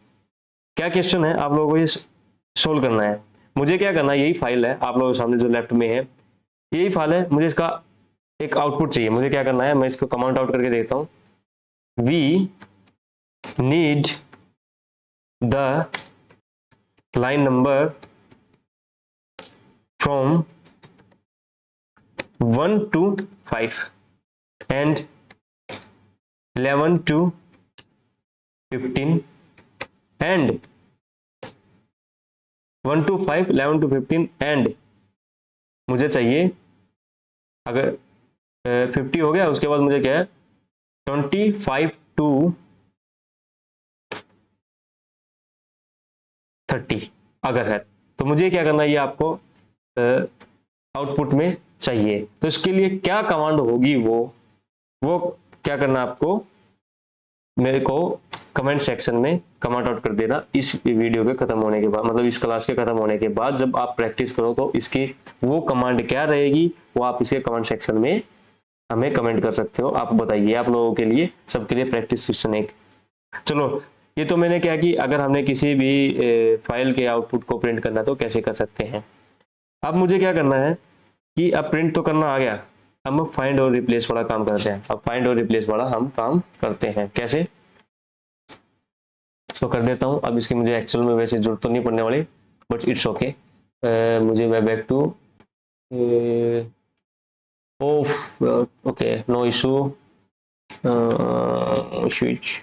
क्या क्वेश्चन है आप लोगों को ये सोल्व करना है। मुझे क्या करना है, यही फाइल है आप लोगों के सामने जो लेफ्ट में है, यही फाइल है, मुझे इसका एक आउटपुट चाहिए। मुझे क्या करना है, मैं इसको कमांड आउट करके देखता हूँ, we need the line number from 1 to 5 and 11 to 15 and 1 to 5 11 to 15 and मुझे चाहिए, अगर 50 हो गया उसके बाद मुझे क्या है 25 to 30 अगर है तो मुझे क्या करना है, ये आपको आउटपुट में चाहिए। तो इसके लिए क्या कमांड होगी, वो क्या करना आपको, मेरे को कमेंट सेक्शन में कमेंट आउट कर देना इस वीडियो के खत्म होने के बाद, मतलब इस क्लास के खत्म होने के बाद जब आप प्रैक्टिस करो तो इसकी वो कमांड क्या रहेगी वो आप इसके कमेंट सेक्शन में हमें कमेंट कर सकते हो। आप बताइए, आप लोगों के लिए सबके लिए प्रैक्टिस क्वेश्चन एक। चलो ये तो मैंने क्या कि अगर हमने किसी भी फाइल के आउटपुट को प्रिंट करना तो कैसे कर सकते हैं। अब मुझे क्या करना है कि अब प्रिंट तो करना आ गया, अब हम फाइंड और रिप्लेस वाला काम करते हैं। अब फाइंड और रिप्लेस वाला हम काम करते हैं कैसे, इसको कर देता हूं। अब इसकी मुझे एक्चुअल में वैसे जरूरत तो नहीं पड़ने वाली, बट इट्स ओके। मुझे way back to okay, no issue, switch,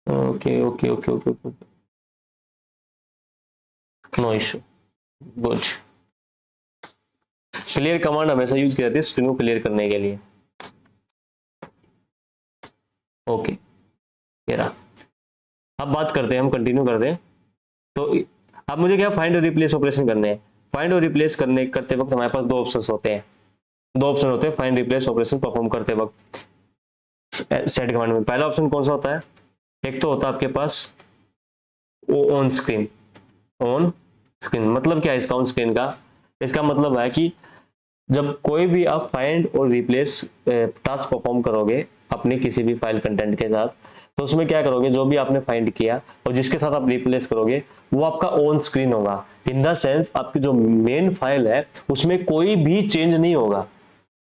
okay okay okay okay okay, no issue, good. Clear command हमेशा यूज की जाती है स्ट्रिंग को क्लियर करने के लिए। ओके ये रहा। अब बात करते हैं, हम कंटिन्यू करते हैं। तो अब मुझे क्या फाइंड और रिप्लेस ऑपरेशन करने हैं। फाइंड और रिप्लेस करते वक्त हमारे पास दो ऑप्शन होते हैं, फाइंड रिप्लेस ऑपरेशन परफॉर्म करते वक्त सेट कमांड में। पहला ऑप्शन कौन सा होता है, एक तो होता है आपके pass on screen. On screen मतलब क्या है इसका, ऑन स्क्रीन का इसका मतलब है कि जब कोई भी आप फाइंड और रिप्लेस टास्क परफॉर्म करोगे अपनी किसी भी फाइल कंटेंट के साथ, तो उसमें क्या करोगे, जो भी आपने फाइंड किया और जिसके साथ आप रिप्लेस करोगे वो आपका ऑन स्क्रीन होगा। इन द सेंस आपकी जो मेन फाइल है उसमें कोई भी चेंज नहीं होगा,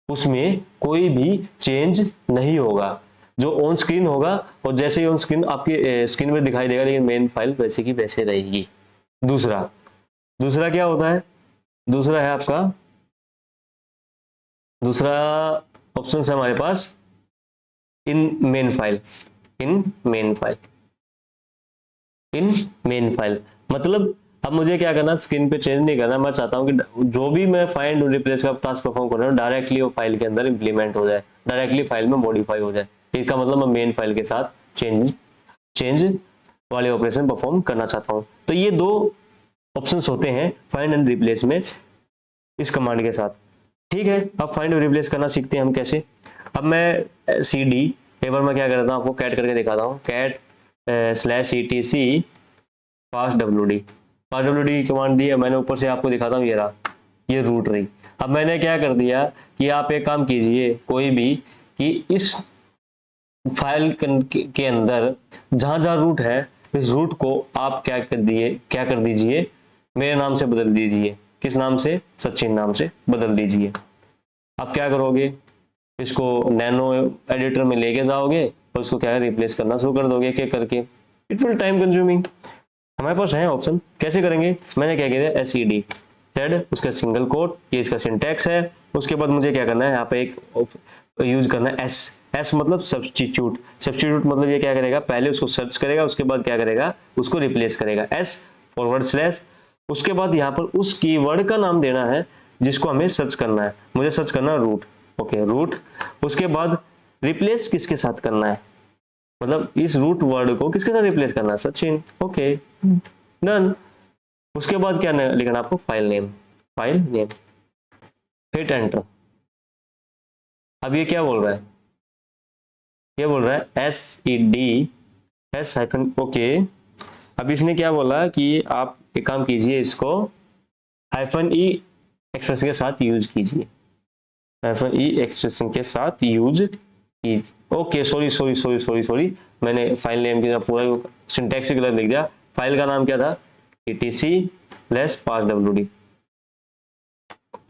उसमें कोई भी चेंज नहीं होगा। जो ऑन स्क्रीन होगा और जैसे ही ऑन स्क्रीन आपकी स्क्रीन में दिखाई देगा, लेकिन मेन फाइल वैसे की वैसे रहेगी। दूसरा दूसरा क्या होता है, दूसरा है आपका, दूसरा ऑप्शन है हमारे पास इन मेन फाइल। इन मेन फाइल, इन मेन फाइल मतलब अब मुझे क्या करना, स्क्रीन पे चेंज नहीं करना, मैं चाहता हूं कि जो भी मैं फाइंड रिप्लेस का टास्क परफॉर्म कर रहा हूं डायरेक्टली वो फाइल के अंदर इंप्लीमेंट हो जाए, डायरेक्टली फाइल में मॉडिफाई हो जाए। इसका मतलब मैं मेन फाइल के साथ चेंज वाले ऑपरेशन परफॉर्म करना चाहता हूं। तो ये दो ऑप्शंस होते हैं फाइंड एंड रिप्लेस में इस कमांड के साथ। ठीक है, अब फाइंड और रिप्लेस करना सीखते हैं हम कैसे। अब मैं cd एक बार मैं क्या करता हूँ, आपको कैट करके दिखाता हूँ, कैट /etc fastwd कमांड दी है मैंने, ऊपर से आपको दिखाता हूँ, ये रहा, ये रूट रही। अब मैंने क्या कर दिया कि आप एक काम कीजिए कोई भी, कि इस फाइल के अंदर जहां जहां रूट है, इस रूट को आप क्या कर दीजिए, मेरे नाम से बदल दीजिए। किस नाम से? सचिन नाम से बदल दीजिए। आप क्या करोगे, इसको नैनो एडिटर में लेके जाओगे और इसको क्या है, रिप्लेस करना शुरू कर दोगे क्या करके। It will time consuming. हमारे पास है ऑप्शन, कैसे करेंगे, मैंने क्या किया एसईडी सेड, उसका सिंगल कोट, ये इसका सिंटैक्स है। उसके बाद मुझे क्या करना है, यहाँ पे एक यूज करना है एस मतलब सब्स्टिट्यूट। सब्स्टिट्यूट मतलब ये क्या करेगा, पहले उसको सर्च करेगा, उसके बाद क्या करेगा, उसको रिप्लेस करेगा, S/, उसके बाद यहाँ पर उस कीवर्ड का नाम देना है जिसको हमें सर्च करना है। मुझे सर्च करना है रूट, ओके रूट। उसके बाद रिप्लेस किसके साथ करना है, मतलब इस रूट वर्ड को किसके साथ रिप्लेस करना है, सचिन, ओके डन। उसके बाद क्या लिखना आपको, फाइल नेम, हिट एंटर। अब ये क्या बोल रहा है, ये बोल रहा है SED ओके। अब इसने क्या बोला कि आप एक काम कीजिए, इसको -e एक्सप्रेशन के साथ यूज कीजिए, -e एक्सप्रेशन के साथ यूज कीजिए। ओके सॉरी, मैंने फाइल नेम की पूरा सिंटैक्स गलत लिख दिया। फाइल का नाम क्या था, etc/fastwd,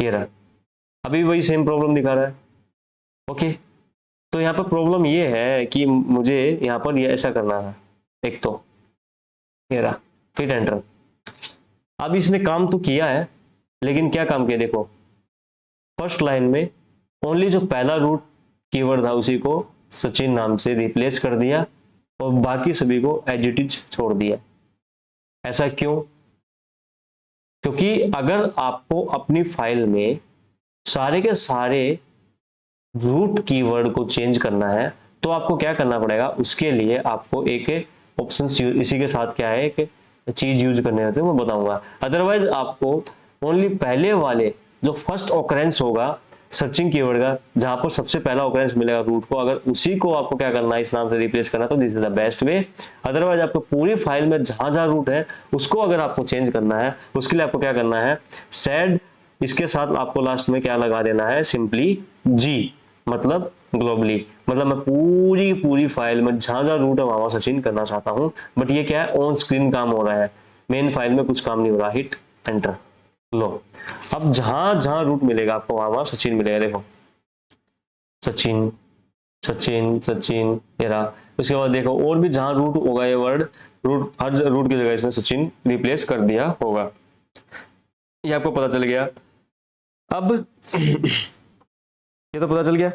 ये रहा। अभी वही सेम प्रॉब्लम दिखा रहा है, ओके। तो यहाँ पर प्रॉब्लम ये है कि मुझे यहाँ पर ये ऐसा करना था, एक तो ये रहा, हिट एंटर। अब इसने काम तो किया है, लेकिन क्या काम किया देखो, फर्स्ट लाइन में ओनली जो पहला रूट कीवर्ड था उसी को सचिन नाम से रिप्लेस कर दिया और बाकी सभी को एज इट इज छोड़ दिया। ऐसा क्यों? क्योंकि अगर आपको अपनी फाइल में सारे के सारे रूट कीवर्ड को चेंज करना है तो आपको क्या करना पड़ेगा, उसके लिए आपको एक ऑप्शन इसी के साथ क्या है, एक चीज यूज करने होते हैं, मैं बताऊंगा। अदरवाइज आपको ओनली पहले वाले जो फर्स्ट ऑकरेंस होगा सर्चिंग कीवर्ड का, जहां पर सबसे पहला ऑकरेंस मिलेगा रूट को, अगर उसी को आपको क्या करना है, इस नाम से रिप्लेस करना, तो this is the best way. Otherwise आपको पूरी फाइल में जहां जहां रूट है उसको अगर आपको चेंज करना है, उसके लिए आपको क्या करना है, सेड, इसके साथ आपको लास्ट में क्या लगा देना है, सिंपली जी, मतलब ग्लोबली, मतलब मैं पूरी फाइल में जहां जहां रूट है वहां सचिन करना चाहता हूं। बट ये क्या है, ऑन स्क्रीन काम हो रहा है, मेन फाइल में कुछ काम नहीं हो रहा। हिट एंटर, लो अब जहां जहां रूट मिलेगा आपको वहां सचिन मिलेगा। देखो सचिन सचिन सचिन, ये रहा। उसके बाद देखो और भी जहां रूट होगा ये वर्ड, रूट हर रूट की जगह इसने सचिन रिप्लेस कर दिया होगा, ये आपको पता चल गया। अब ये तो पता चल गया।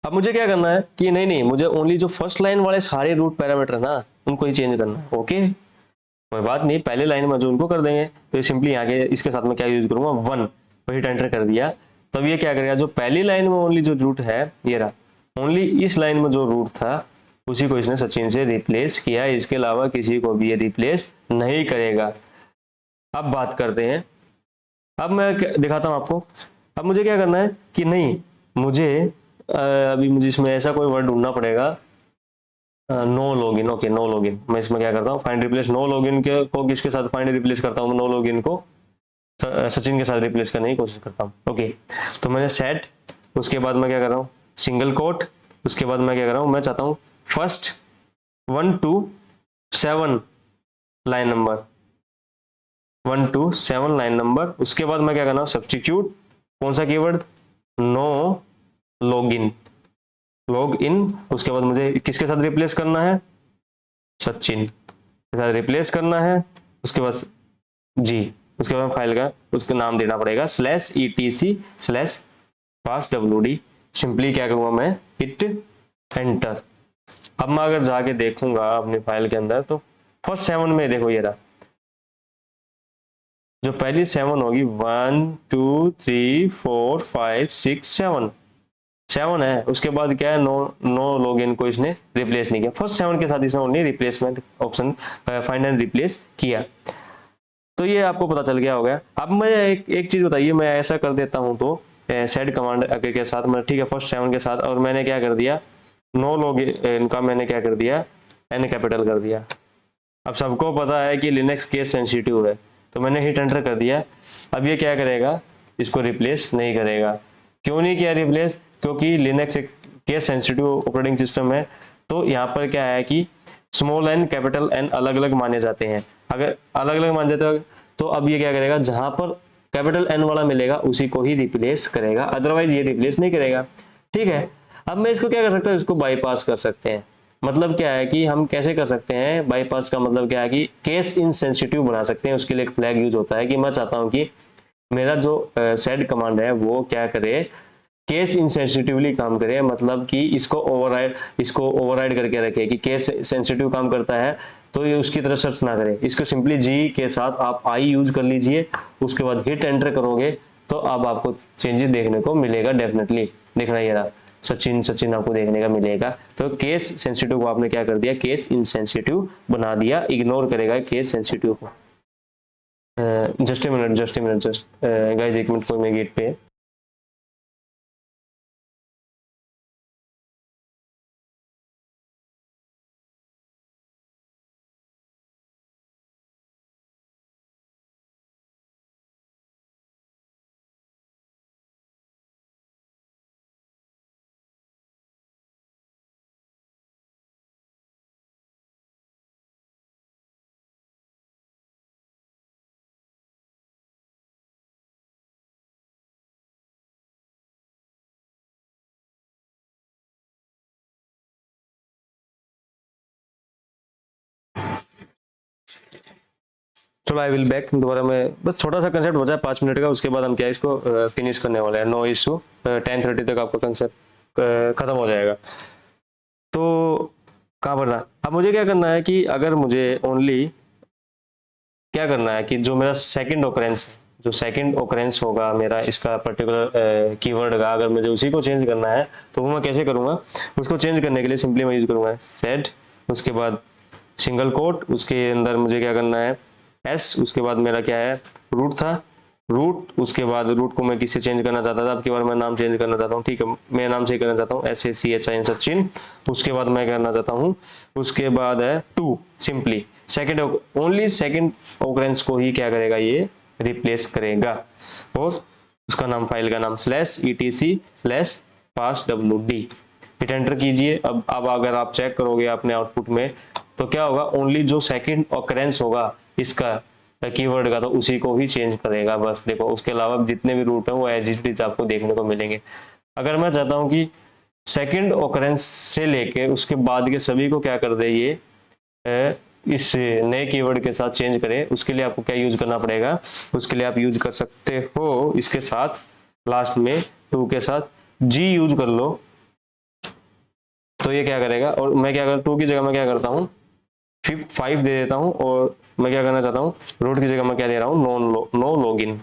अब मुझे क्या करना है कि नहीं, मुझे ओनली जो फर्स्ट लाइन वाले सारे रूट पैरामीटर ना उनको ही चेंज करना है। ओके कोई बात नहीं, पहले लाइन में जो उनको कर देंगे, तो सिंपली यहाँ के इसके साथ में क्या यूज करूंगा, 1, वही एंटर कर दिया। तब ये क्या करेगा, जो पहली लाइन में ओनली जो रूट है ये रहा, ओनली इस लाइन में जो रूट था उसी को इसने सचिन से रिप्लेस किया, इसके अलावा किसी को भी ये रिप्लेस नहीं करेगा। अब बात करते हैं, अब मैं दिखाता हूं आपको। अब मुझे क्या करना है कि नहीं, मुझे अभी मुझे इसमें ऐसा कोई वर्ड ढूंढना पड़ेगा, no login. Okay no login, मैं इसमें क्या करता हूँ, फाइंड रिप्लेस नो लॉगिन को किसके साथ फाइंड रिप्लेस करता हूँ, नो लॉगिन को सचिन के साथ रिप्लेस करने की कोशिश करता हूँ। ओके तो मैंने सेट, उसके बाद मैं क्या कर रहा हूँ, सिंगल कोट, उसके बाद मैं क्या कर रहा हूँ, मैं चाहता हूँ first 1 to 7 line number, 1 to 7 line number. उसके बाद मैं क्या करना हूँ, सब्स्टिट्यूट, कौन सा keyword, no login, log in, उसके बाद मुझे किसके साथ रिप्लेस करना है, सचिन के साथ रिप्लेस करना है, उसके बाद जी, उसके बाद फाइल का उसका नाम देना पड़ेगा /etc/passwd। सिंपली क्या करूंगा मैं, हिट एंटर। अब मैं अगर जाके देखूंगा अपनी फाइल के अंदर तो फर्स्ट 7 में देखो ये रहा, जो पहली 7 होगी 1 2 3 4 5 6 7 7 है, उसके बाद क्या है, नो नो लॉगिन को इसने रिप्लेस नहीं किया, फर्स्ट 7 के साथ इसने only replacement option find and replace किया। तो ये आपको पता चल गया होगा। अब मैं एक चीज बताइए, मैं ऐसा कर देता हूँ तो सेड कमांड के साथ मैं, ठीक है, फर्स्ट 7 के साथ, और मैंने क्या कर दिया, नो लॉगिन इनका मैंने क्या कर दिया, एन कैपिटल कर दिया। अब सबको पता है कि लिनक्स केस सेंसिटिव है, तो मैंने हिट एंटर कर दिया। अब ये क्या करेगा, इसको रिप्लेस नहीं करेगा। क्यों नहीं किया रिप्लेस, क्योंकि लिनक्स एक केस सेंसिटिव ऑपरेटिंग सिस्टम है। तो यहाँ पर क्या है कि स्मॉल एन कैपिटल एन अलग अलग माने जाते हैं। अगर अलग अलग मान जाते हैं तो अब ये क्या करेगा, जहां पर कैपिटल एन वाला मिलेगा उसी को ही रिप्लेस करेगा, अदरवाइज ये रिप्लेस नहीं करेगा। ठीक है, अब मैं इसको क्या कर सकता हूँ, इसको बाईपास कर सकते हैं। मतलब क्या है कि हम कैसे कर सकते हैं बाईपास का, मतलब क्या है कि केस इनसेंसिटिव बना सकते हैं। उसके लिए एक फ्लैग यूज होता है कि मैं चाहता हूं कि मेरा जो सेड कमांड है वो क्या करे, केस इनसेंसिटिवली काम करे, मतलब कि इसको ओवरराइड करके रखे कि केस सेंसिटिव काम करता है तो ये उसकी तरह सर्च ना करे। इसको सिंपली जी के साथ आप आई यूज कर लीजिए, उसके बाद हिट एंटर करोगे तो अब आपको चेंजेस देखने को मिलेगा, डेफिनेटली देखना ही रहा, सचिन सचिन आपको देखने का मिलेगा। तो केस सेंसिटिव को आपने क्या कर दिया, केस इनसेंसिटिव बना दिया, इग्नोर करेगा केस सेंसिटिव को। Just a minute just guys, एक मिनट, कोई मैं गेट पे। चलो आई विल बैक दोबारा। मैं बस छोटा सा कंसेप्ट बचा है 5 मिनट का, उसके बाद हम क्या इसको फिनिश करने वाले हैं। नो इशू, 10:30 तक आपका कंसेप्ट खत्म हो जाएगा। तो कहाँ पर था, अब मुझे क्या करना है कि अगर मुझे ओनली क्या करना है कि जो मेरा सेकंड ऑकरेंस, जो सेकंड ऑकरेंस होगा मेरा इसका पर्टिकुलर कीवर्ड का, अगर मुझे उसी को चेंज करना है तो वो मैं कैसे करूंगा, उसको चेंज करने के लिए सिंपली मैं यूज करूंगा सेड, उसके बाद सिंगल कोट, उसके अंदर मुझे क्या करना है एस, उसके बाद मेरा क्या है रूट था, रूट, उसके बाद रूट को मैं किससे चेंज करना चाहता था, अब की बार मैं नाम चेंज करना चाहता हूँ, ठीक है, मैं नाम से करना चाहता हूँ SACHIN सचिन। उसके बाद मैं करना चाहता हूँ, उसके बाद है two, simply second, only second occurrence को ही क्या करेगा, ये रिप्लेस करेगा। और उसका नाम, फाइल का नाम /etc/passwd, हिट एंटर कीजिए। अब अगर आप चेक करोगे अपने आउटपुट में तो क्या होगा, ओनली जो सेकंड ऑकरेंस होगा इसका कीवर्ड का तो उसी को ही चेंज करेगा, बस देखो, उसके अलावा जितने भी रूट है वो एज इट इज आपको देखने को मिलेंगे। अगर मैं चाहता हूं कि सेकंड ऑकरेंस से लेके उसके बाद के सभी को क्या कर दे, ये इस नए कीवर्ड के साथ चेंज करें, उसके लिए आपको क्या यूज करना पड़ेगा, उसके लिए आप यूज कर सकते हो इसके साथ लास्ट में 2 के साथ जी यूज कर लो, तो ये क्या करेगा। और मैं क्या कर 2 की जगह मैं क्या करता हूँ 5 दे देता हूँ, और मैं क्या करना चाहता हूँ रूट की जगह मैं क्या दे रहा हूँ नो लॉगिन,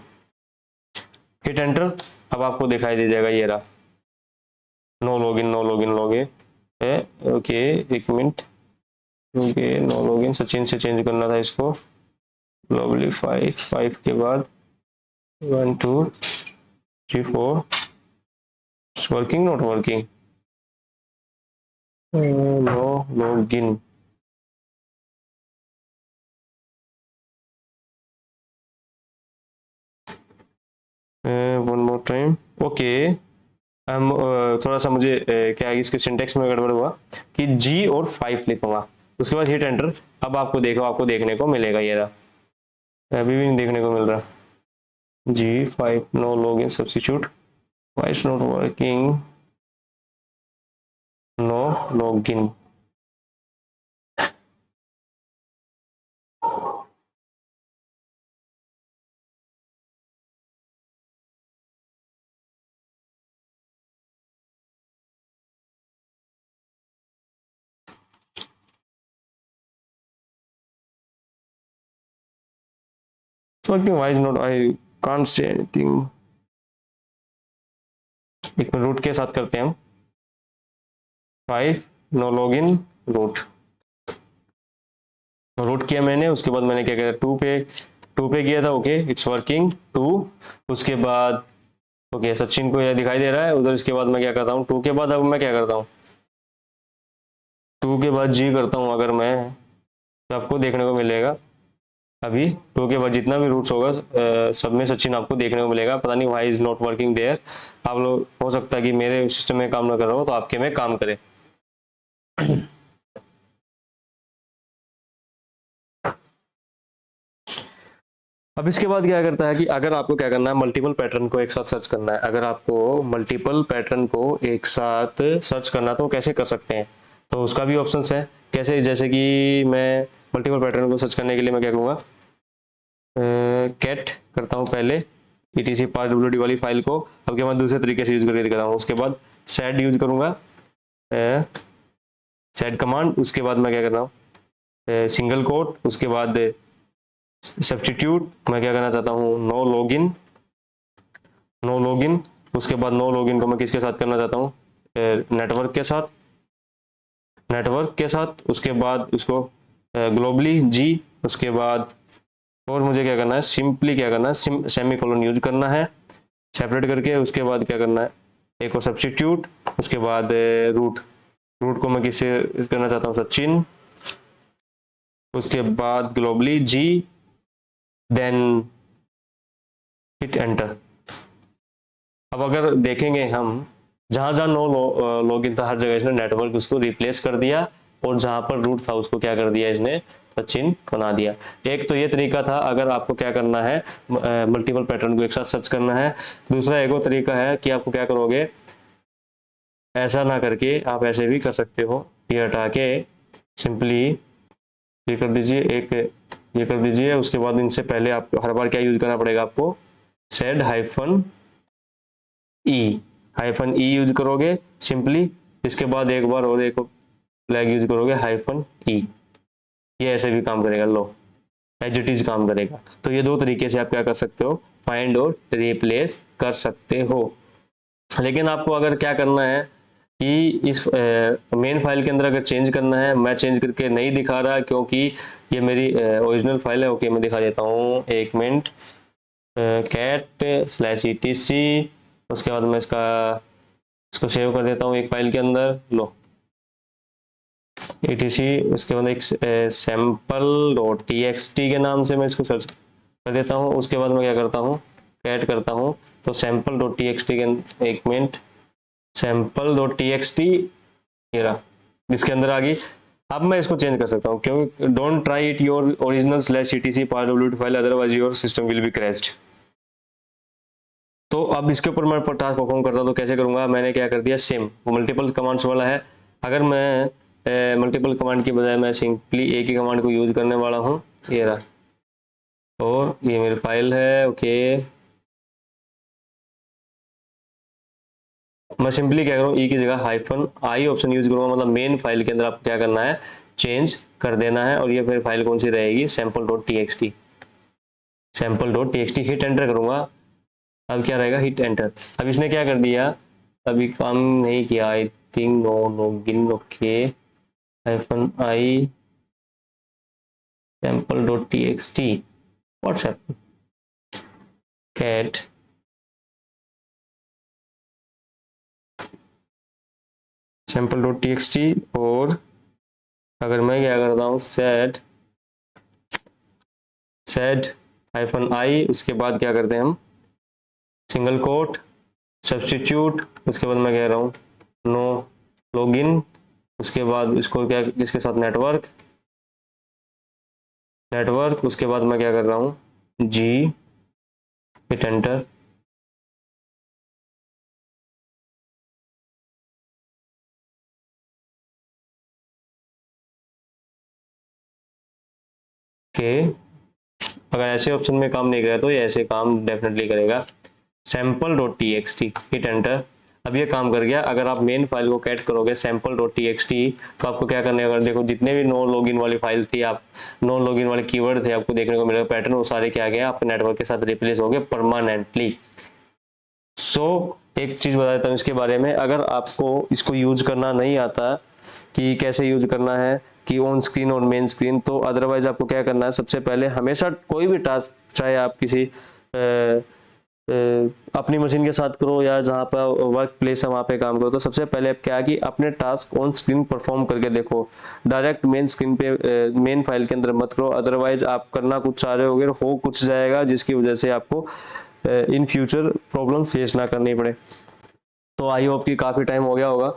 हिट एंटर। अब आपको दिखाई दे जाएगा ये रहा, no login no login login है। ओके, एक minute, okay, no login Sachin से चेंज करना था इसको, ग्लोबली 5 के बाद 1 2 3 4, working not working, no login, one more time. Okay, हम थोड़ा सा मुझे क्या है इसके सिंटेक्स में गड़बड़ हुआ कि जी और 5 लिखूंगा, उसके बाद हिट एंटर। अब आपको देखो, आपको देखने को मिलेगा ये रहा, अभी भी नहीं देखने को मिल रहा, G5 no login substitute, why it's not working, login. Working, why is not, I can't say anything. एक रूट के साथ करते हैं हम, 5 नो लॉगिन रूट। रूट किया मैंने, उसके बाद मैंने क्या किया, 2 पे किया था, ओके इट्स वर्किंग 2। उसके बाद ओके सचिन को यह दिखाई दे रहा है उधर। इसके बाद मैं क्या करता हूँ 2 के बाद, अब मैं क्या करता हूँ 2 के बाद जी करता हूँ। अगर मैं, तो आपको देखने को मिलेगा अभी 2 के बाद जितना भी रूट्स होगा सब में सचिन आपको देखने को मिलेगा। पता नहीं why is not working there. आप लोग, हो सकता है कि मेरे सिस्टम में काम ना कर रहा हो तो आपके में काम करे। अब इसके बाद क्या करता है कि अगर आपको क्या करना है, मल्टीपल पैटर्न को एक साथ सर्च करना है। अगर आपको मल्टीपल पैटर्न को एक साथ सर्च करना है तो कैसे कर सकते हैं, तो उसका भी ऑप्शन है। कैसे, जैसे कि मैं मल्टीपल पैटर्न को सर्च करने के लिए मैं क्या करूँगा, कैट करता हूँ पहले etc parswd वाली फाइल को। अब क्या मैं दूसरे तरीके से यूज करके दिखाता हूँ। उसके बाद सेड यूज करूँगा, सेड कमांड। उसके बाद मैं क्या कर रहा हूँ सिंगल कोट, उसके बाद सब्स्टिट्यूट। मैं क्या करना चाहता हूँ नो लॉगिन, नो लॉगिन। उसके बाद नो लॉगिन को मैं किसके साथ करना चाहता हूँ, नेटवर्क के साथ, नेटवर्क के साथ। उसके बाद उसको ग्लोबली जी। उसके बाद और मुझे क्या करना है, सिंपली क्या करना है, सेमी कोलन यूज करना है सेपरेट करके। उसके बाद क्या करना है, एक और सब्स्टिट्यूट। उसके बाद रूट, रूट को मैं किससे करना चाहता हूँ, सचिन। उसके बाद ग्लोबली जी, देन हिट एंटर। अब अगर देखेंगे हम, जहां जहां नो लॉगिन था हर जगह इसने नेटवर्क उसको रिप्लेस कर दिया, और जहां पर रूट था उसको क्या कर दिया इसने, सचिन बना दिया। एक तो ये तरीका था अगर आपको क्या करना है, मल्टीपल पैटर्न को एक साथ सर्च करना है। दूसरा एक और तरीका है कि आपको क्या करोगे, ऐसा ना करके आप ऐसे भी कर सकते हो, ये हटा के सिंपली ये कर दीजिए, एक ये कर दीजिए। उसके बाद इनसे पहले आप हर बार क्या यूज करना पड़ेगा आपको, सेड हाइफन ई यूज करोगे सिंपली। इसके बाद एक बार और एक फ्लैग यूज करोगे -e। ये ऐसे भी काम करेगा, लो एज इट इज काम करेगा। तो ये दो तरीके से आप क्या कर सकते हो, फाइंड और रिप्लेस कर सकते हो। लेकिन आपको अगर क्या करना है कि इस मेन फाइल के अंदर अगर चेंज करना है, मैं चेंज करके नहीं दिखा रहा क्योंकि ये मेरी ओरिजिनल फाइल है। ओके मैं दिखा देता हूँ, एक मिनट, cat/etc। उसके बाद मैं इसको सेव कर देता हूँ एक फाइल के अंदर, लो etc। उसके बाद एक sample.txt के नाम से मैं इसको सर्च कर देता हूँ। उसके बाद मैं क्या करता हूँ, कैट करता हूँ, तो sample.txt के, एक मिनट, sample.txt ये रहा, इसके अंदर आ गई। अब मैं इसको चेंज कर सकता हूँ, क्योंकि don't try it your original /etc parswd file, otherwise your system will be crashed. तो अब इसके ऊपर मैं टास्क परफॉर्म करता हूँ, तो कैसे करूंगा, मैंने क्या कर दिया, सेम मल्टीपल कमांड्स वाला है। अगर मैं मल्टीपल कमांड की बजाय मैं सिंपली एक ही कमांड को यूज करने वाला हूँ, ये रहा, और ये मेरी फाइल है। ओके मैं सिंपली क्या करूँ, ई की जगह -i ऑप्शन यूज करूंगा। मतलब मेन फाइल के अंदर आपको क्या करना है, चेंज कर देना है। और ये फिर फाइल कौन सी रहेगी, sample.txt, sample.txt। हिट एंटर करूंगा, अब क्या रहेगा, हिट एंटर। अब इसने क्या कर दिया, अभी काम नहीं किया, I think no login. Okay -i sample.txt, what's happen, cat sample.txt। और अगर मैं क्या करता हूँ, sed-i, उसके बाद क्या करते हैं हम, सिंगल कोट, सब्स्टिट्यूट। उसके बाद मैं कह रहा हूँ नो लॉगिन। उसके बाद इसको क्या, इसके साथ नेटवर्क। उसके बाद मैं क्या कर रहा हूँ, जी, हिट एंटर। कि अगर ऐसे ऑप्शन में काम नहीं करेगा तो ये ऐसे काम डेफिनेटली करेगा। Sample dot T x T, hit enter. अब ये काम कर गया। अगर आप मेन फाइल को कैट करोगे sample dot T x T, तो आपको क्या करने का, देखो जितने भी नो लॉगिन वाली फाइल थी, आप नो लॉगिन वाले कीवर्ड थे आपको देखने को मिलेगा पैटर्न, वो सारे क्या गया आपके नेटवर्क के साथ रिप्लेस हो गए परमानेंटली। सो एक चीज बता देता हूँ इसके बारे में, अगर आपको इसको यूज करना नहीं आता कि कैसे यूज करना है कि ऑन स्क्रीन और मेन स्क्रीन, तो अदरवाइज आपको क्या करना है, सबसे पहले हमेशा कोई भी टास्क, चाहे आप किसी अपनी मशीन के साथ करो या जहाँ पर वर्क प्लेस है वहाँ पे काम करो, तो सबसे पहले आप क्या कि अपने टास्क ऑन स्क्रीन परफॉर्म करके देखो। डायरेक्ट मेन स्क्रीन पे मेन फाइल के अंदर मत करो, अदरवाइज आप करना कुछ चाह रहे होगे हो कुछ जाएगा, जिसकी वजह से आपको इन फ्यूचर प्रॉब्लम फेस ना करनी पड़े। तो आई होप कि काफ़ी टाइम हो गया होगा।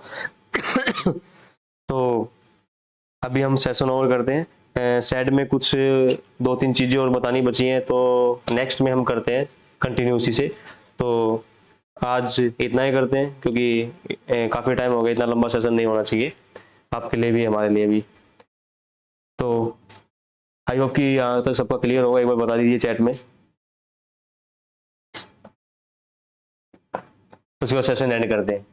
तो अभी हम सेशन ओवर करते हैं। सेड में कुछ 2-3 चीज़ें और बतानी बची हैं, तो नेक्स्ट में हम करते हैं कंटिन्यू उसी से। तो आज इतना ही करते हैं, क्योंकि काफ़ी टाइम हो गया, इतना लंबा सेशन नहीं होना चाहिए आपके लिए भी हमारे लिए भी। तो आई होप कि यहाँ तक सबका क्लियर होगा, एक बार बता दीजिए चैट में, उसके बाद सेशन एंड करते हैं।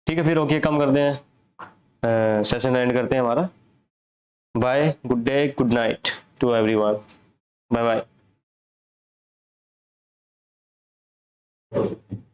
ठीक है, फिर ओके कम करते हैं, सेशन एंड करते हैं हमारा। Bye, good day, good night to everyone, bye bye.